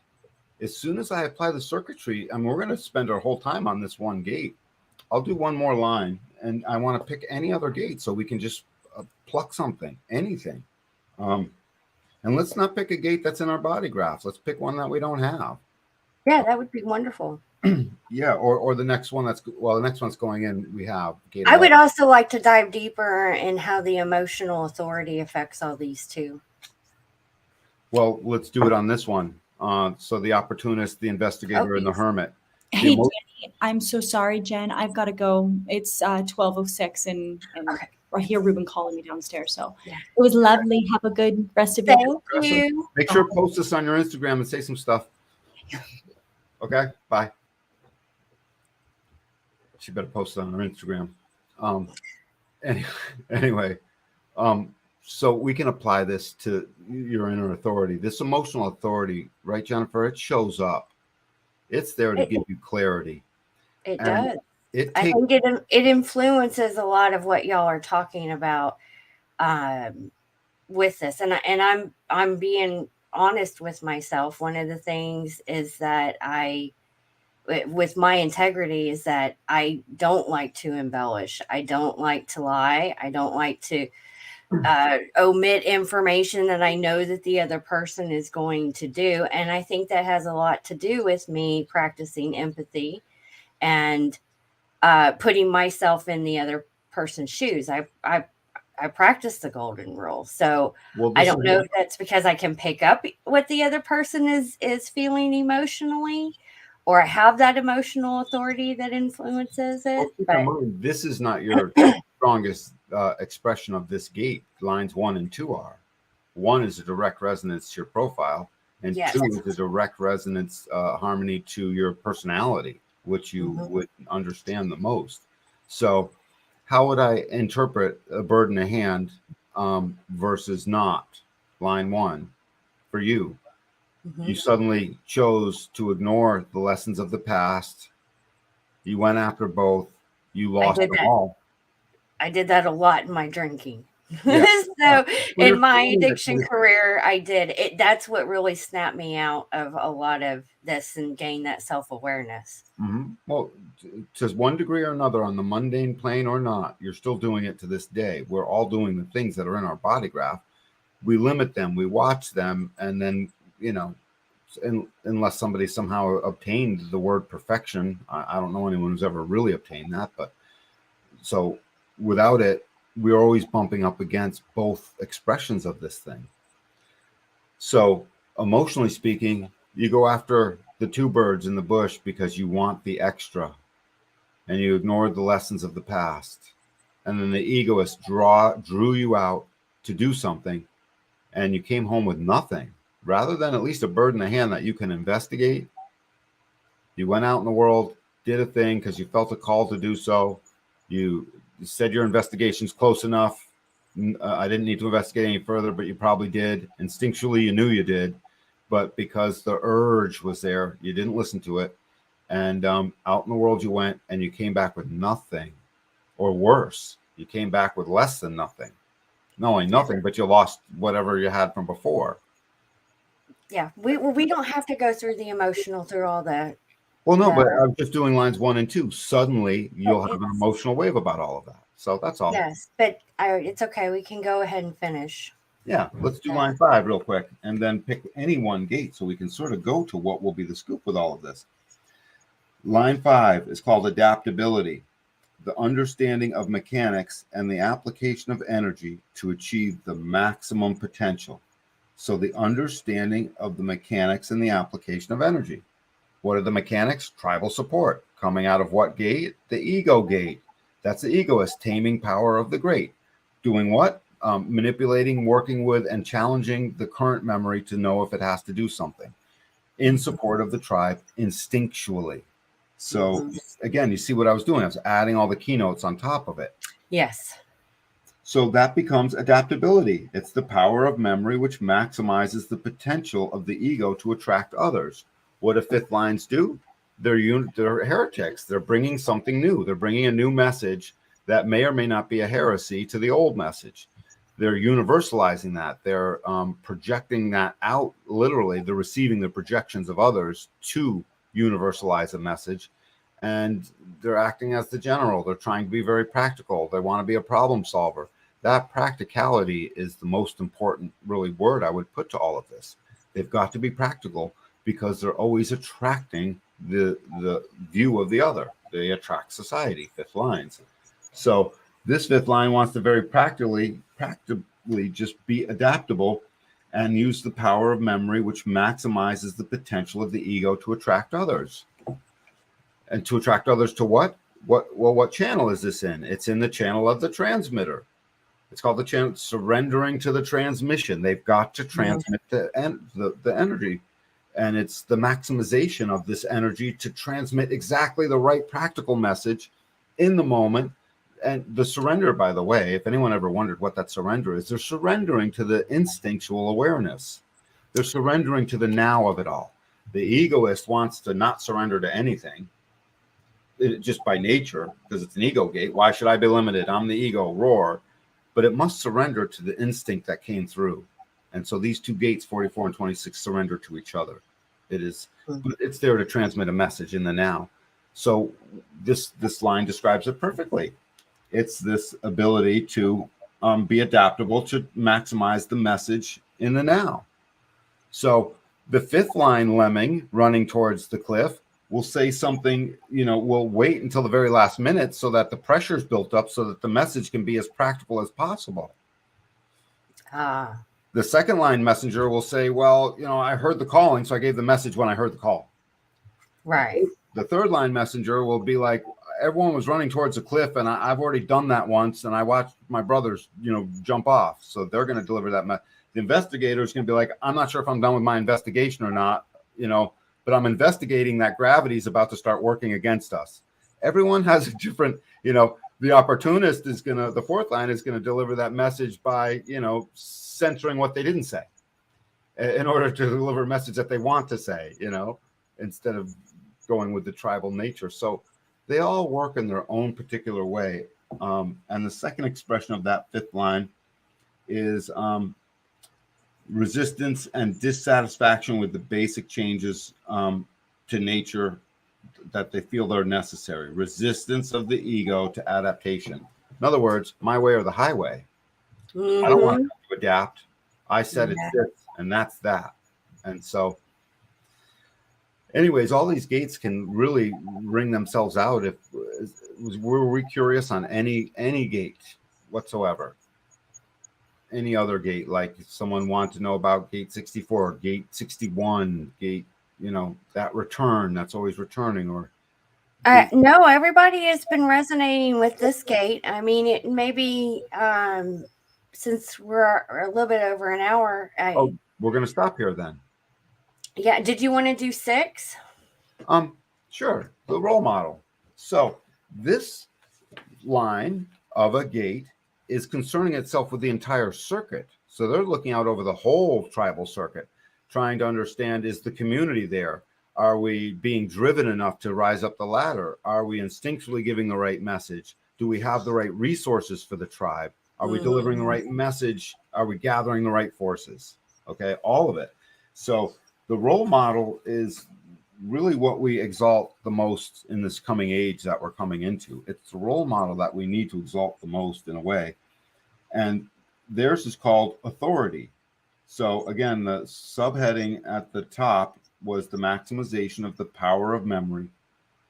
As soon as I apply the circuitry, and we're going to spend our whole time on this one gate. I'll do one more line, and I want to pick any other gate so we can just pluck something, anything. And let's not pick a gate that's in our body graphs. Let's pick one that we don't have. Yeah, that would be wonderful. Yeah, or the next one the next one's going in. We have gate 11. I would also like to dive deeper in how the emotional authority affects all these too. Well, let's do it on this one. So the opportunist, the investigator, and the hermit. Hey, Danny, I'm so sorry, Jen. I've got to go. It's 12:06, and I hear Ruben calling me downstairs. So it was lovely. Have a good rest of your day. Thank you. Make sure to post this on your Instagram and say some stuff. Okay, bye. She better post it on her Instagram. Anyway, so we can apply this to your inner authority. This emotional authority, right, Jennifer? It shows up. It's there to give you clarity. It does. I think it influences a lot of what y'all are talking about with this, and I'm being honest with myself. One of the things is that with my integrity, is that I don't like to embellish. I don't like to lie. I don't like to omit information that I know that the other person is going to do. And I think that has a lot to do with me practicing empathy and putting myself in the other person's shoes. I practice the golden rule. So I don't know if that's because I can pick up what the other person is feeling emotionally, or I have that emotional authority that influences it. Well, keep But in mind, this is not your strongest expression of this gate. Lines 1 and 2 are. 1 is a direct resonance to your profile, and yes. 2 is a direct resonance harmony to your personality, which you would understand the most. So how would I interpret a bird in the hand versus not? Line 1 for you. You suddenly chose to ignore the lessons of the past. You went after both. You lost them all. I did that a lot in my drinking. Yeah. So in my addiction career, I did it. That's what really snapped me out of a lot of this and gained that self-awareness. Well, to one degree or another, on the mundane plane or not, you're still doing it to this day. We're all doing the things that are in our body graph. We limit them, we watch them, and then, unless somebody somehow obtained the word perfection, I don't know anyone who's ever really obtained that, but so without it, we're always bumping up against both expressions of this thing. So emotionally speaking, you go after the two birds in the bush because you want the extra, and you ignored the lessons of the past. And then the egoist drew you out to do something, and you came home with nothing. Rather than at least a bird in the hand that you can investigate, you went out in the world, did a thing because you felt a call to do so. You said your investigation's close enough. I didn't need to investigate any further, but you probably did. Instinctually, you knew you did. But because the urge was there, you didn't listen to it. And out in the world you went, and you came back with nothing. Or worse, you came back with less than nothing. Not only nothing, but you lost whatever you had from before. Yeah, we don't have to go through the emotional through all that. Well, no, but I'm just doing lines 1 and 2. Suddenly, you'll have an emotional wave about all of that. So that's all. Yes, but it's okay. We can go ahead and finish. Yeah, let's do line 5 real quick, and then pick any one gate so we can sort of go to what will be the scoop with all of this. Line 5 is called adaptability, the understanding of mechanics and the application of energy to achieve the maximum potential. So the understanding of the mechanics and the application of energy. What are the mechanics? Tribal support. Coming out of what gate? The ego gate. That's the egoist, taming power of the great. Doing what? Manipulating, working with, and challenging the current memory to know if it has to do something. In support of the tribe, instinctually. So again, you see what I was doing? I was adding all the keynotes on top of it. Yes. So that becomes adaptability. It's the power of memory which maximizes the potential of the ego to attract others. What do fifth lines do? They're heretics. They're bringing something new. They're bringing a new message that may or may not be a heresy to the old message. They're universalizing that. They're projecting that out. Literally, they're receiving the projections of others to universalize a message. And they're acting as the general. They're trying to be very practical. They want to be a problem solver. That practicality is the most important, really, word I would put to all of this. They've got to be practical because they're always attracting the view of the other. They attract society, fifth lines. So this fifth line wants to very practically just be adaptable and use the power of memory, which maximizes the potential of the ego to attract others. And to attract others to what? What channel is this in? It's in the channel of the transmitter. It's called the channel surrendering to the transmission. They've got to transmit the energy. And it's the maximization of this energy to transmit exactly the right practical message in the moment. And the surrender, by the way, if anyone ever wondered what that surrender is, they're surrendering to the instinctual awareness. They're surrendering to the now of it all. The egoist wants to not surrender to anything, just by nature, because it's an ego gate. Why should I be limited? I'm the ego, roar. But it must surrender to the instinct that came through. And so these two gates, 44 and 26, surrender to each other. It's there to transmit a message in the now. So this line describes it perfectly. It's this ability to be adaptable to maximize the message in the now. So the fifth line lemming running towards the cliff will say something, we'll wait until the very last minute so that the pressure is built up so that the message can be as practical as possible. The second line messenger will say, well, I heard the calling, so I gave the message when I heard the call. Right. The third line messenger will be like, everyone was running towards a cliff, and I've already done that once, and I watched my brothers, jump off. So they're going to deliver that. The investigator is going to be like, I'm not sure if I'm done with my investigation or not, but I'm investigating that gravity is about to start working against us. Everyone has a different, the opportunist the fourth line is going to deliver that message by, censoring what they didn't say in order to deliver a message that they want to say, instead of going with the tribal nature. So they all work in their own particular way. And the second expression of that fifth line is resistance and dissatisfaction with the basic changes to nature that they feel are necessary. Resistance of the ego to adaptation. In other words, my way or the highway. Mm-hmm. I don't want to adapt. I said it's this, and that's that. And so, anyways, all these gates can really ring themselves out. Were we curious on any gate whatsoever? Any other gate, like if someone wanted to know about gate 64, gate 61, gate, that return that's always returning, or no, everybody has been resonating with this gate. I mean, it maybe since we're a little bit over an hour. We're going to stop here then. Yeah. Did you want to do 6? Sure. The role model. So this line of a gate is concerning itself with the entire circuit. So they're looking out over the whole tribal circuit, trying to understand, is the community there? Are we being driven enough to rise up the ladder? Are we instinctually giving the right message? Do we have the right resources for the tribe? Are we delivering the right message? Are we gathering the right forces? Okay, all of it. So the role model is really what we exalt the most in this coming age that we're coming into. It's the role model that we need to exalt the most in a way. And theirs is called authority. So again, the subheading at the top was the maximization of the power of memory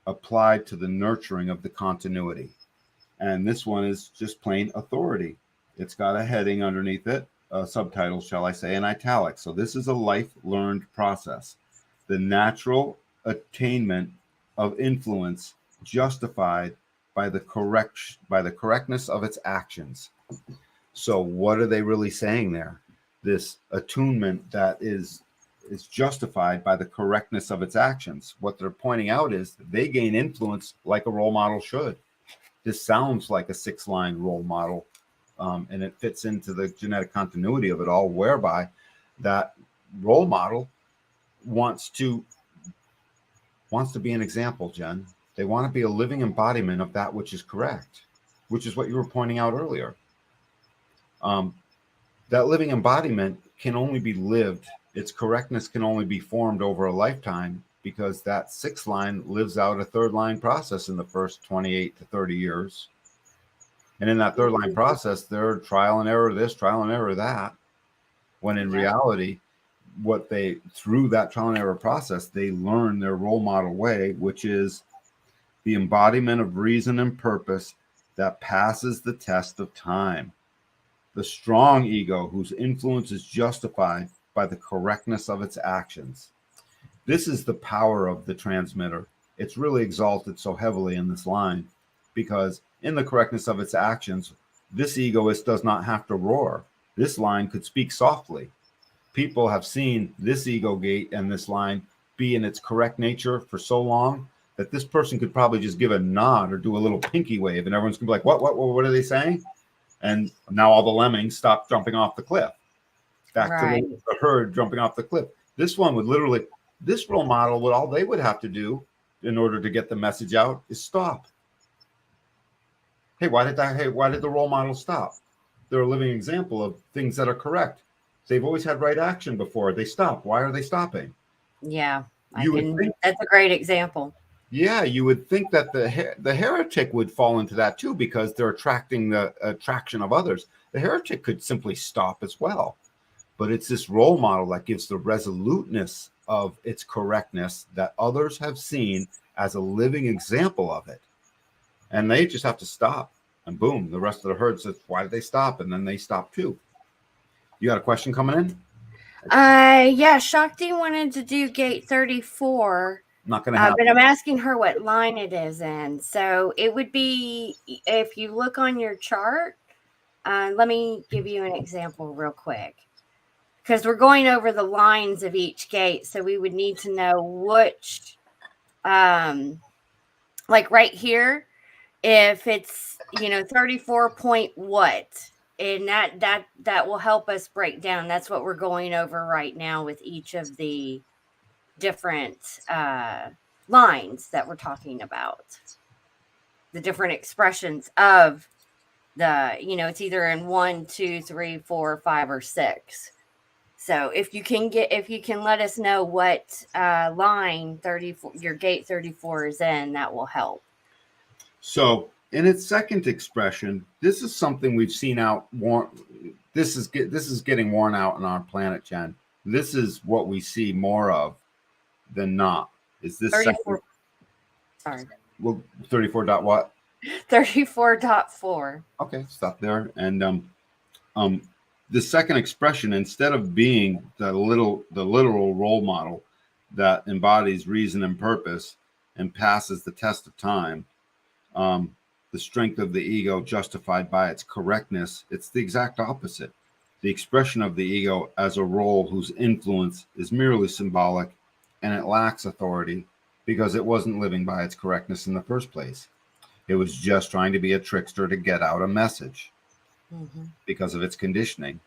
applied to the nurturing of the continuity. And this one is just plain authority. It's got a heading underneath it, a subtitle, shall I say, in italics. So this is a life learned process. The natural attainment of influence justified by the correctness of its actions. So what are they really saying there? This attunement that is justified by the correctness of its actions. What they're pointing out is they gain influence like a role model should. This sounds like a 6-line role model, and it fits into the genetic continuity of it all, whereby that role model wants to be an example, Jen. They want to be a living embodiment of that which is correct, which is what you were pointing out earlier. That living embodiment can only be lived. Its correctness can only be formed over a lifetime, because that 6th line lives out a 3rd line process in the first 28 to 30 years. And in that 3rd line process, they're trial and error this, trial and error that, when in reality, through that trial and error process, they learn their role model way, which is the embodiment of reason and purpose that passes the test of time. The strong ego whose influence is justified by the correctness of its actions. This is the power of the transmitter. It's really exalted so heavily in this line because in the correctness of its actions, this egoist does not have to roar. This line could speak softly. People have seen this ego gate and this line be in its correct nature for so long that this person could probably just give a nod or do a little pinky wave and everyone's gonna be like, what are they saying? And now all the lemmings stop jumping off the cliff. Back to the herd jumping off the cliff. This one would literally, this role model all they would have to do in order to get the message out is stop. Hey, why did the role model stop? They're a living example of things that are correct. They've always had right action before. They stop. Why are they stopping? Yeah, that's a great example. Yeah, you would think that the heretic would fall into that too, because they're attracting the attraction of others. The heretic could simply stop as well. But it's this role model that gives the resoluteness of its correctness that others have seen as a living example of it. And they just have to stop. And boom, the rest of the herd says, why did they stop? And then they stop too. You got a question coming in? Yeah, Shakti wanted to do gate 34. Not going to happen. But I'm asking her what line it is in. So it would be, if you look on your chart, let me give you an example real quick. Because we're going over the lines of each gate. So we would need to know which, like right here, if it's, 34 point what, and that will help us break down. That's what we're going over right now with each of the different lines that we're talking about, the different expressions of the, it's either in 1, 2, 3, 4, 5, or 6. So if you can let us know what line 34, your gate 34 is in, that will help. So in its second expression, this is something we've seen out. This is getting worn out on our planet, Jen. This is what we see more of than not. Is this 34? Sorry. Well, 34 dot what? 34.4. Okay, stop there. And the second expression, instead of being the literal role model that embodies reason and purpose and passes the test of time, the strength of the ego justified by its correctness, it's the exact opposite. The expression of the ego as a role whose influence is merely symbolic, and it lacks authority because it wasn't living by its correctness in the first place. It was just trying to be a trickster to get out a message because of its conditioning.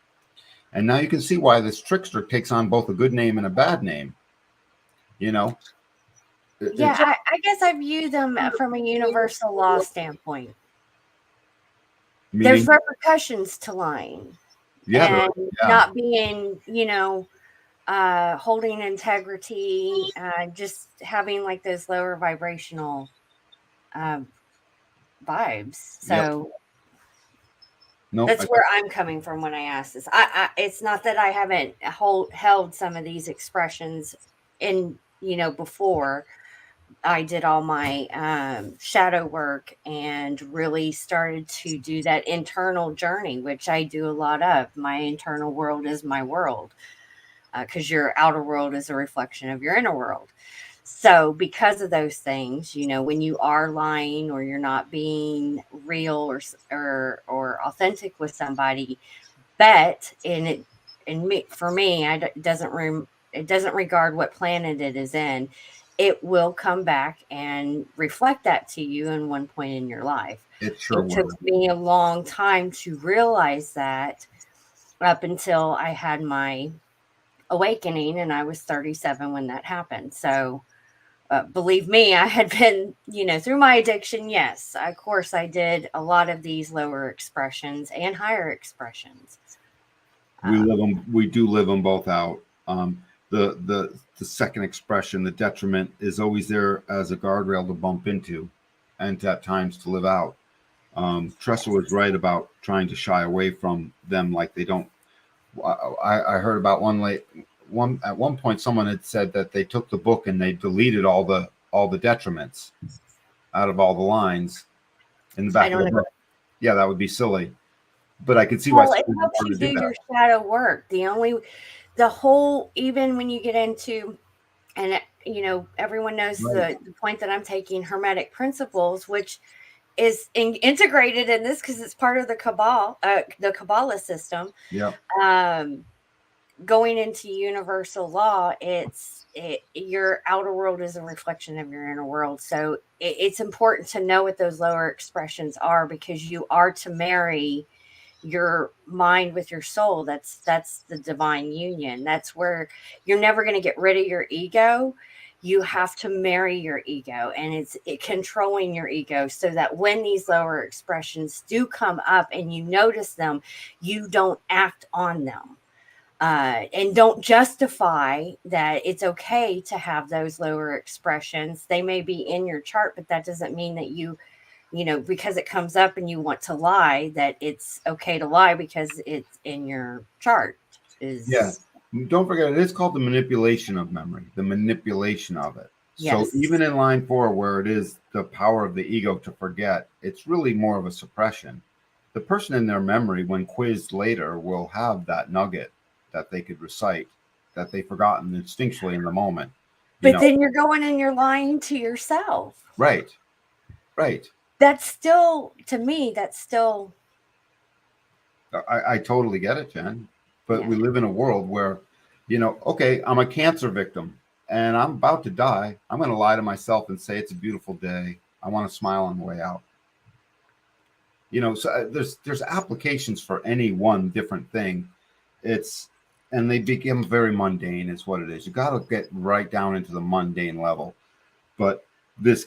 And now you can see why this trickster takes on both a good name and a bad name. Yeah, I guess I view them from a universal law standpoint. There's repercussions to lying. Yeah, and not being, holding integrity, just having like those lower vibrational vibes. So that's where I'm coming from when I ask this. It's not that I haven't held some of these expressions in, before I did all my shadow work and really started to do that internal journey, which I do a lot of. My internal world is my world, because your outer world is a reflection of your inner world. So because of those things, when you are lying or you're not being real or authentic with somebody, but for me, it doesn't regard what planet it is in. It will come back and reflect that to you in one point in your life. It took me a long time to realize that, up until I had my awakening, and I was 37 when that happened. So believe me, I had been, through my addiction. Yes, of course, I did a lot of these lower expressions and higher expressions. We do live them both out. The second expression, the detriment, is always there as a guardrail to bump into, and at times to live out. Tressa was right about trying to shy away from them, like they don't. I heard about at one point someone had said that they took the book and they deleted all the detriments out of all the lines in the back of the book. Yeah, that would be silly, but I could see why. It helps you do your shadow work. Even when you get into, and everyone knows the point that I'm taking, Hermetic principles, which is integrated in this because it's part of the Kabbalah system. Yeah. Going into universal law, your outer world is a reflection of your inner world. So it's important to know what those lower expressions are, because you are to marry your mind with your soul. That's the divine union. That's where you're never going to get rid of your ego. You have to marry your ego, and it's controlling your ego, so that when these lower expressions do come up and you notice them, you don't act on them. And don't justify that it's okay to have those lower expressions. They may be in your chart, but that doesn't mean that because it comes up and you want to lie, that it's okay to lie because it's in your chart. Don't forget, it is called the manipulation of memory, the manipulation of it. Yes. So even in line 4, where it is the power of the ego to forget, it's really more of a suppression. The person in their memory, when quizzed later, will have that nugget that they could recite, that they've forgotten instinctually in the moment. But then you're going and you're lying to yourself. Right. That's still, to me, that's still. I totally get it, Jen. But Yeah. we live in a world where, okay, I'm a cancer victim and I'm about to die. I'm going to lie to myself and say it's a beautiful day. I want to smile on the way out. So there's applications for any one different thing. And they become very mundane is what it is. You got to get right down into the mundane level. But this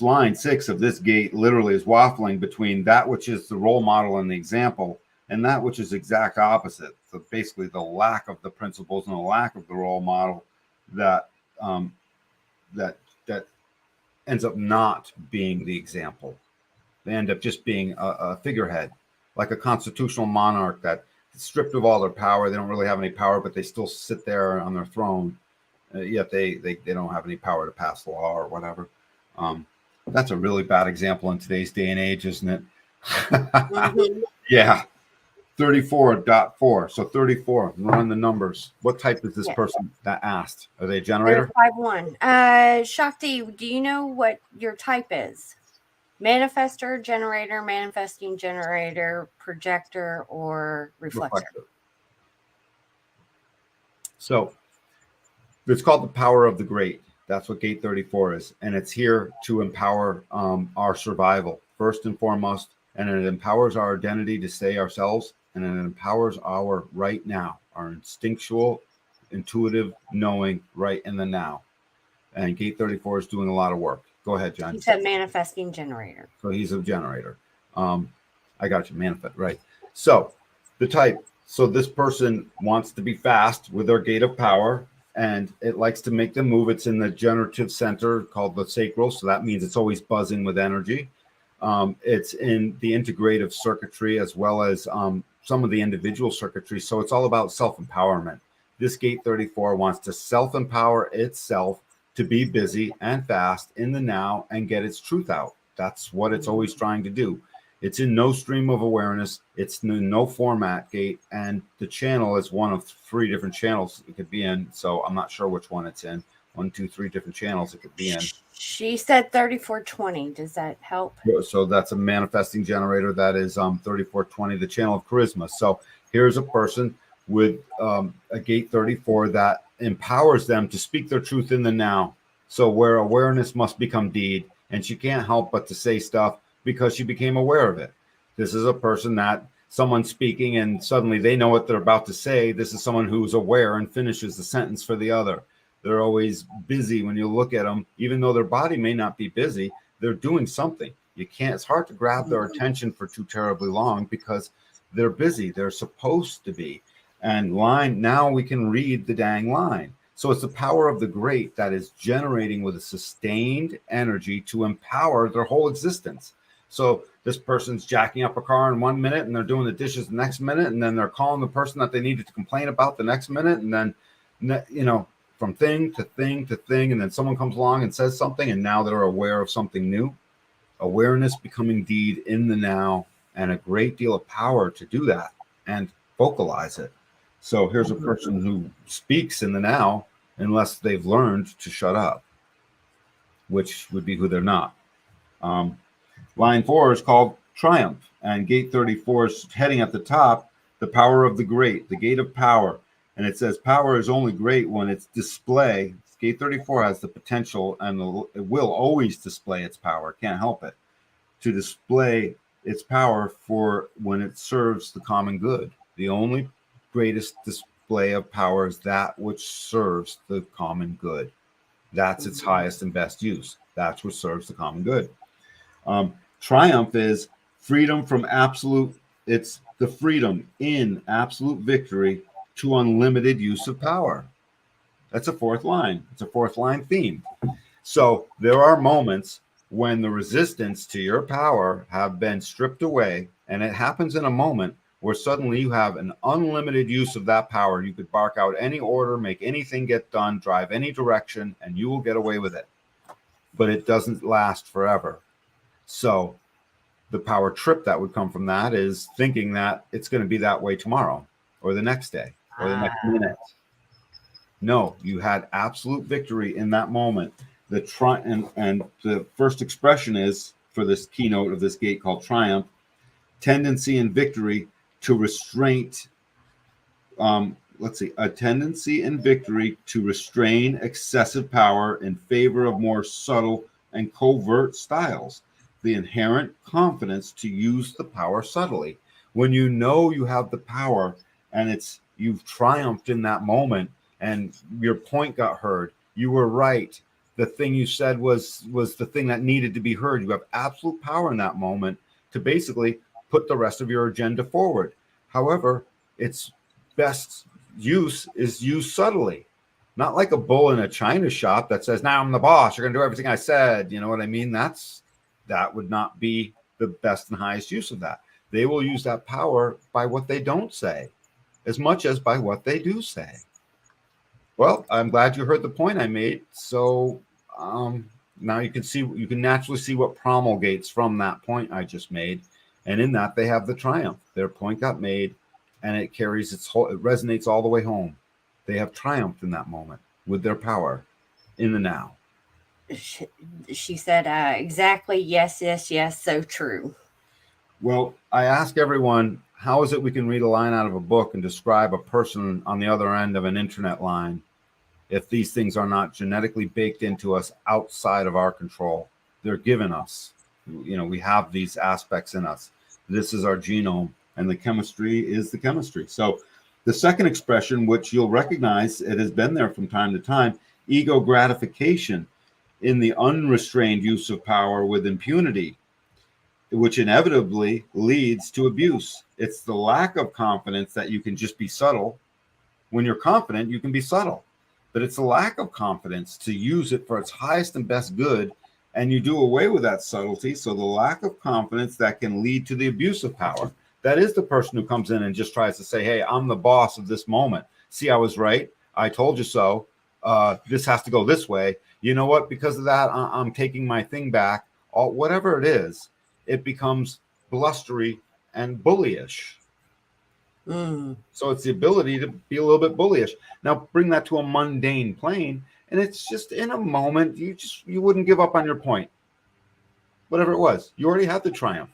line 6 of this gate literally is waffling between that which is the role model and the example and that which is exact opposite. So basically the lack of the principles and the lack of the role model that ends up not being the example. They end up just being a figurehead, like a constitutional monarch that stripped of all their power. They don't really have any power, but they still sit there on their throne. Yet they don't have any power to pass law or whatever. That's a really bad example in today's day and age, isn't it? Mm-hmm. Yeah. 34.4. So 34, run the numbers. What type is this person that asked? Are they a generator? They're 5-1. Shakti, do you know what your type is? Manifestor, generator, manifesting generator, projector, or reflector? So it's called the power of the great. That's what gate 34 is. And it's here to empower our survival, first and foremost. And it empowers our identity to stay ourselves. And it empowers our right now, our instinctual, intuitive knowing right in the now. And gate 34 is doing a lot of work. Go ahead, John. He said manifesting generator. So he's a generator. I got you, manifest, right. So the type. So this person wants to be fast with their gate of power, and it likes to make them move. It's in the generative center called the sacral. So that means it's always buzzing with energy. It's in the integrative circuitry as well as some of the individual circuitry. So it's all about self-empowerment. This gate 34 wants to self-empower itself to be busy and fast in the now and get its truth out. That's what it's always trying to do. It's in no stream of awareness. It's in no format gate. And the channel is one of 3 different channels it could be in. So I'm not sure which one it's in. 1, 2, 3 different channels it could be in. She said 3420. Does that help? So that's a manifesting generator. That is 3420, the channel of charisma. So here's a person with a gate 34 that empowers them to speak their truth in the now. So where awareness must become deed, and she can't help but to say stuff because she became aware of it. This is a person that someone's speaking and suddenly they know what they're about to say. This is someone who's aware and finishes the sentence for the other. They're always busy when you look at them, even though their body may not be busy, they're doing something. It's hard to grab their attention for too terribly long because they're busy. They're supposed to be. And now we can read the dang line. So it's the power of the great that is generating with a sustained energy to empower their whole existence. So this person's jacking up a car in 1 minute and they're doing the dishes the next minute. And then they're calling the person that they needed to complain about the next minute. And then, from thing to thing to thing. And then someone comes along and says something. And now they're aware of something new. Awareness becoming deed in the now, and a great deal of power to do that and vocalize it. So here's a person who speaks in the now unless they've learned to shut up, which would be who they're not. Line 4 is called triumph, and gate 34 is heading at the top, the power of the great, the gate of power. And it says power is only great when its display. Gate 34 has the potential and it will always display its power. Can't help it. To display its power for when it serves the common good. The only greatest display of power is that which serves the common good. That's its highest and best use. That's what serves the common good. Triumph is freedom from absolute. It's the freedom in absolute victory to unlimited use of power. That's a 4th line. It's a 4th line theme. So there are moments when the resistance to your power have been stripped away, and it happens in a moment where suddenly you have an unlimited use of that power. You could bark out any order, make anything get done, drive any direction, and you will get away with it. But it doesn't last forever. So the power trip that would come from that is thinking that it's going to be that way tomorrow or the next day or the next minute. No, you had absolute victory in that moment. And the first expression is for this keynote of this gate called triumph, tendency and victory to restraint. Let's see, a tendency and victory to restrain excessive power in favor of more subtle and covert styles. The inherent confidence to use the power subtly. When you know you have the power and you've triumphed in that moment and your point got heard, you were right. The thing you said was the thing that needed to be heard. You have absolute power in that moment to basically put the rest of your agenda forward. However, its best use is used subtly, not like a bull in a china shop that says, now I'm the boss, you're going to do everything I said. You know what I mean? That would not be the best and highest use of that. They will use that power by what they don't say as much as by what they do say. Well, I'm glad you heard the point I made. So now you can naturally see what promulgates from that point I just made. And in that, they have the triumph. Their point got made, and it carries it resonates all the way home. They have triumphed in that moment with their power in the now. She said, exactly. Yes, yes, yes. So true. Well, I ask everyone, how is it we can read a line out of a book and describe a person on the other end of an internet line if these things are not genetically baked into us outside of our control? They're given us. We have these aspects in us. This is our genome, and the chemistry is the chemistry. So the second expression, which you'll recognize, it has been there from time to time, ego gratification in the unrestrained use of power with impunity, which inevitably leads to abuse. It's the lack of confidence that you can just be subtle. When you're confident, you can be subtle. But it's a lack of confidence to use it for its highest and best good, and you do away with that subtlety. So the lack of confidence that can lead to the abuse of power. That is the person who comes in and just tries to say, hey, I'm the boss of this moment. See, I was right. I told you so. This has to go this way. You know what? Because of that, I'm taking my thing back. Whatever it is, it becomes blustery and bullyish. So it's the ability to be a little bit bullyish. Now bring that to a mundane plane, and it's just in a moment, you wouldn't give up on your point. Whatever it was, you already had the triumph,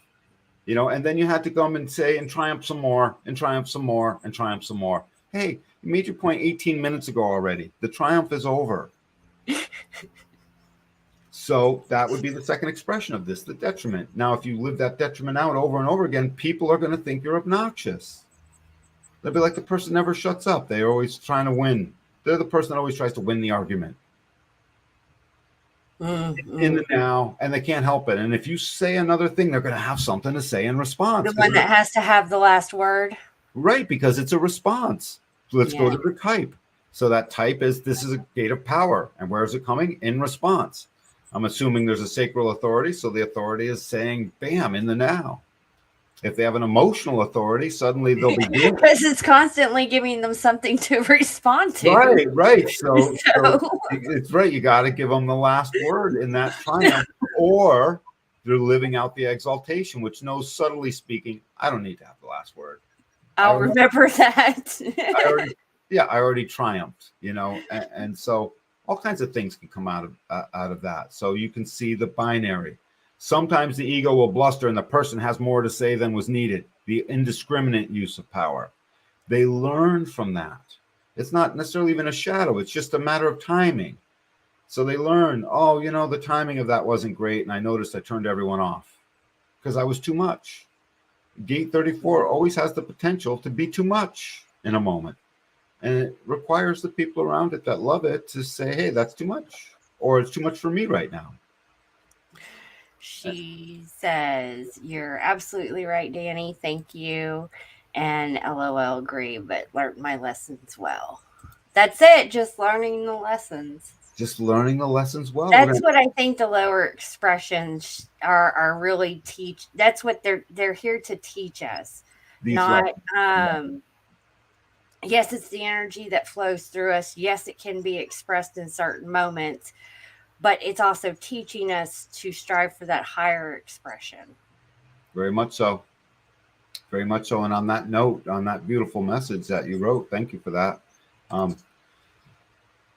and then you had to come and say, and triumph some more, and triumph some more, and triumph some more. Hey, you made your point 18 minutes ago already. The triumph is over. So that would be the second expression of this, the detriment. Now, if you live that detriment out over and over again, people are going to think you're obnoxious. They'll be like the person never shuts up. They're always trying to win. They're the person that always tries to win the argument. In the now, and they can't help it. And if you say another thing, they're going to have something to say in response. The one that has to have the last word. Right, because it's a response. So let's go to the type. So that type this is a gate of power. And where is it coming? In response. I'm assuming there's a sacral authority. So the authority is saying, bam, in the now. If they have an emotional authority, suddenly they'll be doing because it's constantly giving them something to respond to. Right. So it's right. You got to give them the last word in that triumph, or they're living out the exaltation, which knows subtly speaking, I don't need to have the last word. I'll remember that. I already triumphed, and so all kinds of things can come out of that. So you can see the binary. Sometimes the ego will bluster and the person has more to say than was needed. The indiscriminate use of power. They learn from that. It's not necessarily even a shadow. It's just a matter of timing. So they learn, the timing of that wasn't great. And I noticed I turned everyone off because I was too much. Gate 34 always has the potential to be too much in a moment. And it requires the people around it that love it to say, hey, that's too much. Or it's too much for me right now. She says, you're absolutely right, Danny. Thank you. And LOL, agree, but learned my lessons well. That's it. Just learning the lessons. Just learning the lessons well. That's what I think the lower expressions are really teach. That's what they're here to teach us. Not, yes, it's the energy that flows through us. Yes, it can be expressed in certain moments. But it's also teaching us to strive for that higher expression. Very much so. Very much so. And on that note, on that beautiful message that you wrote, thank you for that.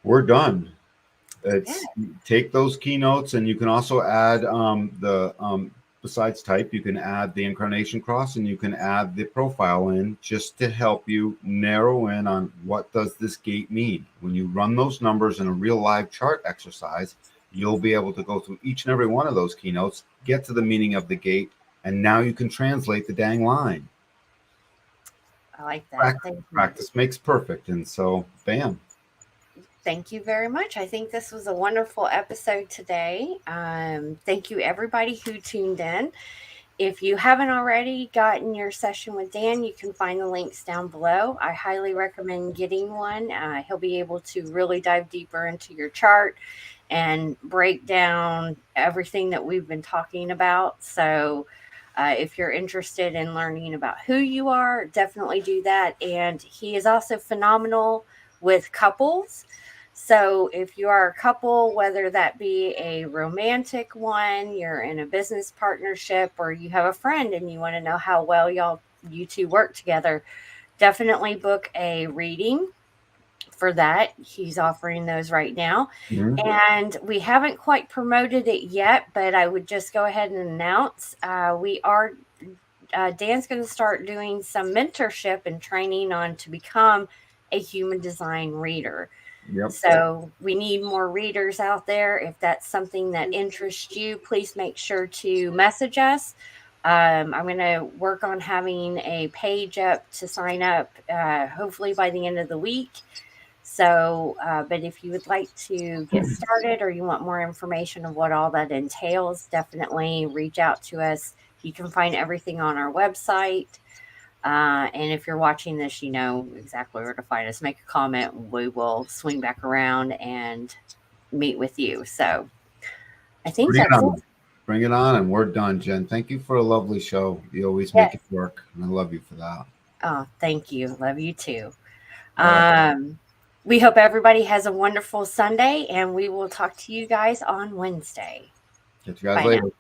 we're done. It's take those keynotes, and you can also add besides type, you can add the incarnation cross, and you can add the profile in, just to help you narrow in on what does this gate mean. When you run those numbers in a real live chart exercise, you'll be able to go through each and every one of those keynotes, get to the meaning of the gate, and now you can translate the dang line. I like that. Thank you. Practice makes perfect, and so bam. Thank you very much. I think this was a wonderful episode today. Thank you, everybody who tuned in. If you haven't already gotten your session with Dan, you can find the links down below. I highly recommend getting one. He'll be able to really dive deeper into your chart and break down everything that we've been talking about. So if you're interested in learning about who you are, definitely do that. And he is also phenomenal with couples. So if you are a couple, whether that be a romantic one, you're in a business partnership, or you have a friend and you want to know how well you two work together, definitely book a reading for that. He's offering those right now. Mm-hmm. And we haven't quite promoted it yet, but I would just go ahead and announce Dan's going to start doing some mentorship and training on to become a human design reader. Yep. So we need more readers out there. If that's something that interests you, please make sure to message us. I'm going to work on having a page up to sign up, hopefully by the end of the week. So, but if you would like to get started, or you want more information of what all that entails, definitely reach out to us. You can find everything on our website. And if you're watching this, you know exactly where to find us. Make a comment. We will swing back around and meet with you. So I think that's it. Bring it on, and we're done, Jen. Thank you for a lovely show. You always make it work, and I love you for that. Oh, thank you. Love you too. We hope everybody has a wonderful Sunday, and we will talk to you guys on Wednesday. Catch you guys later. Now.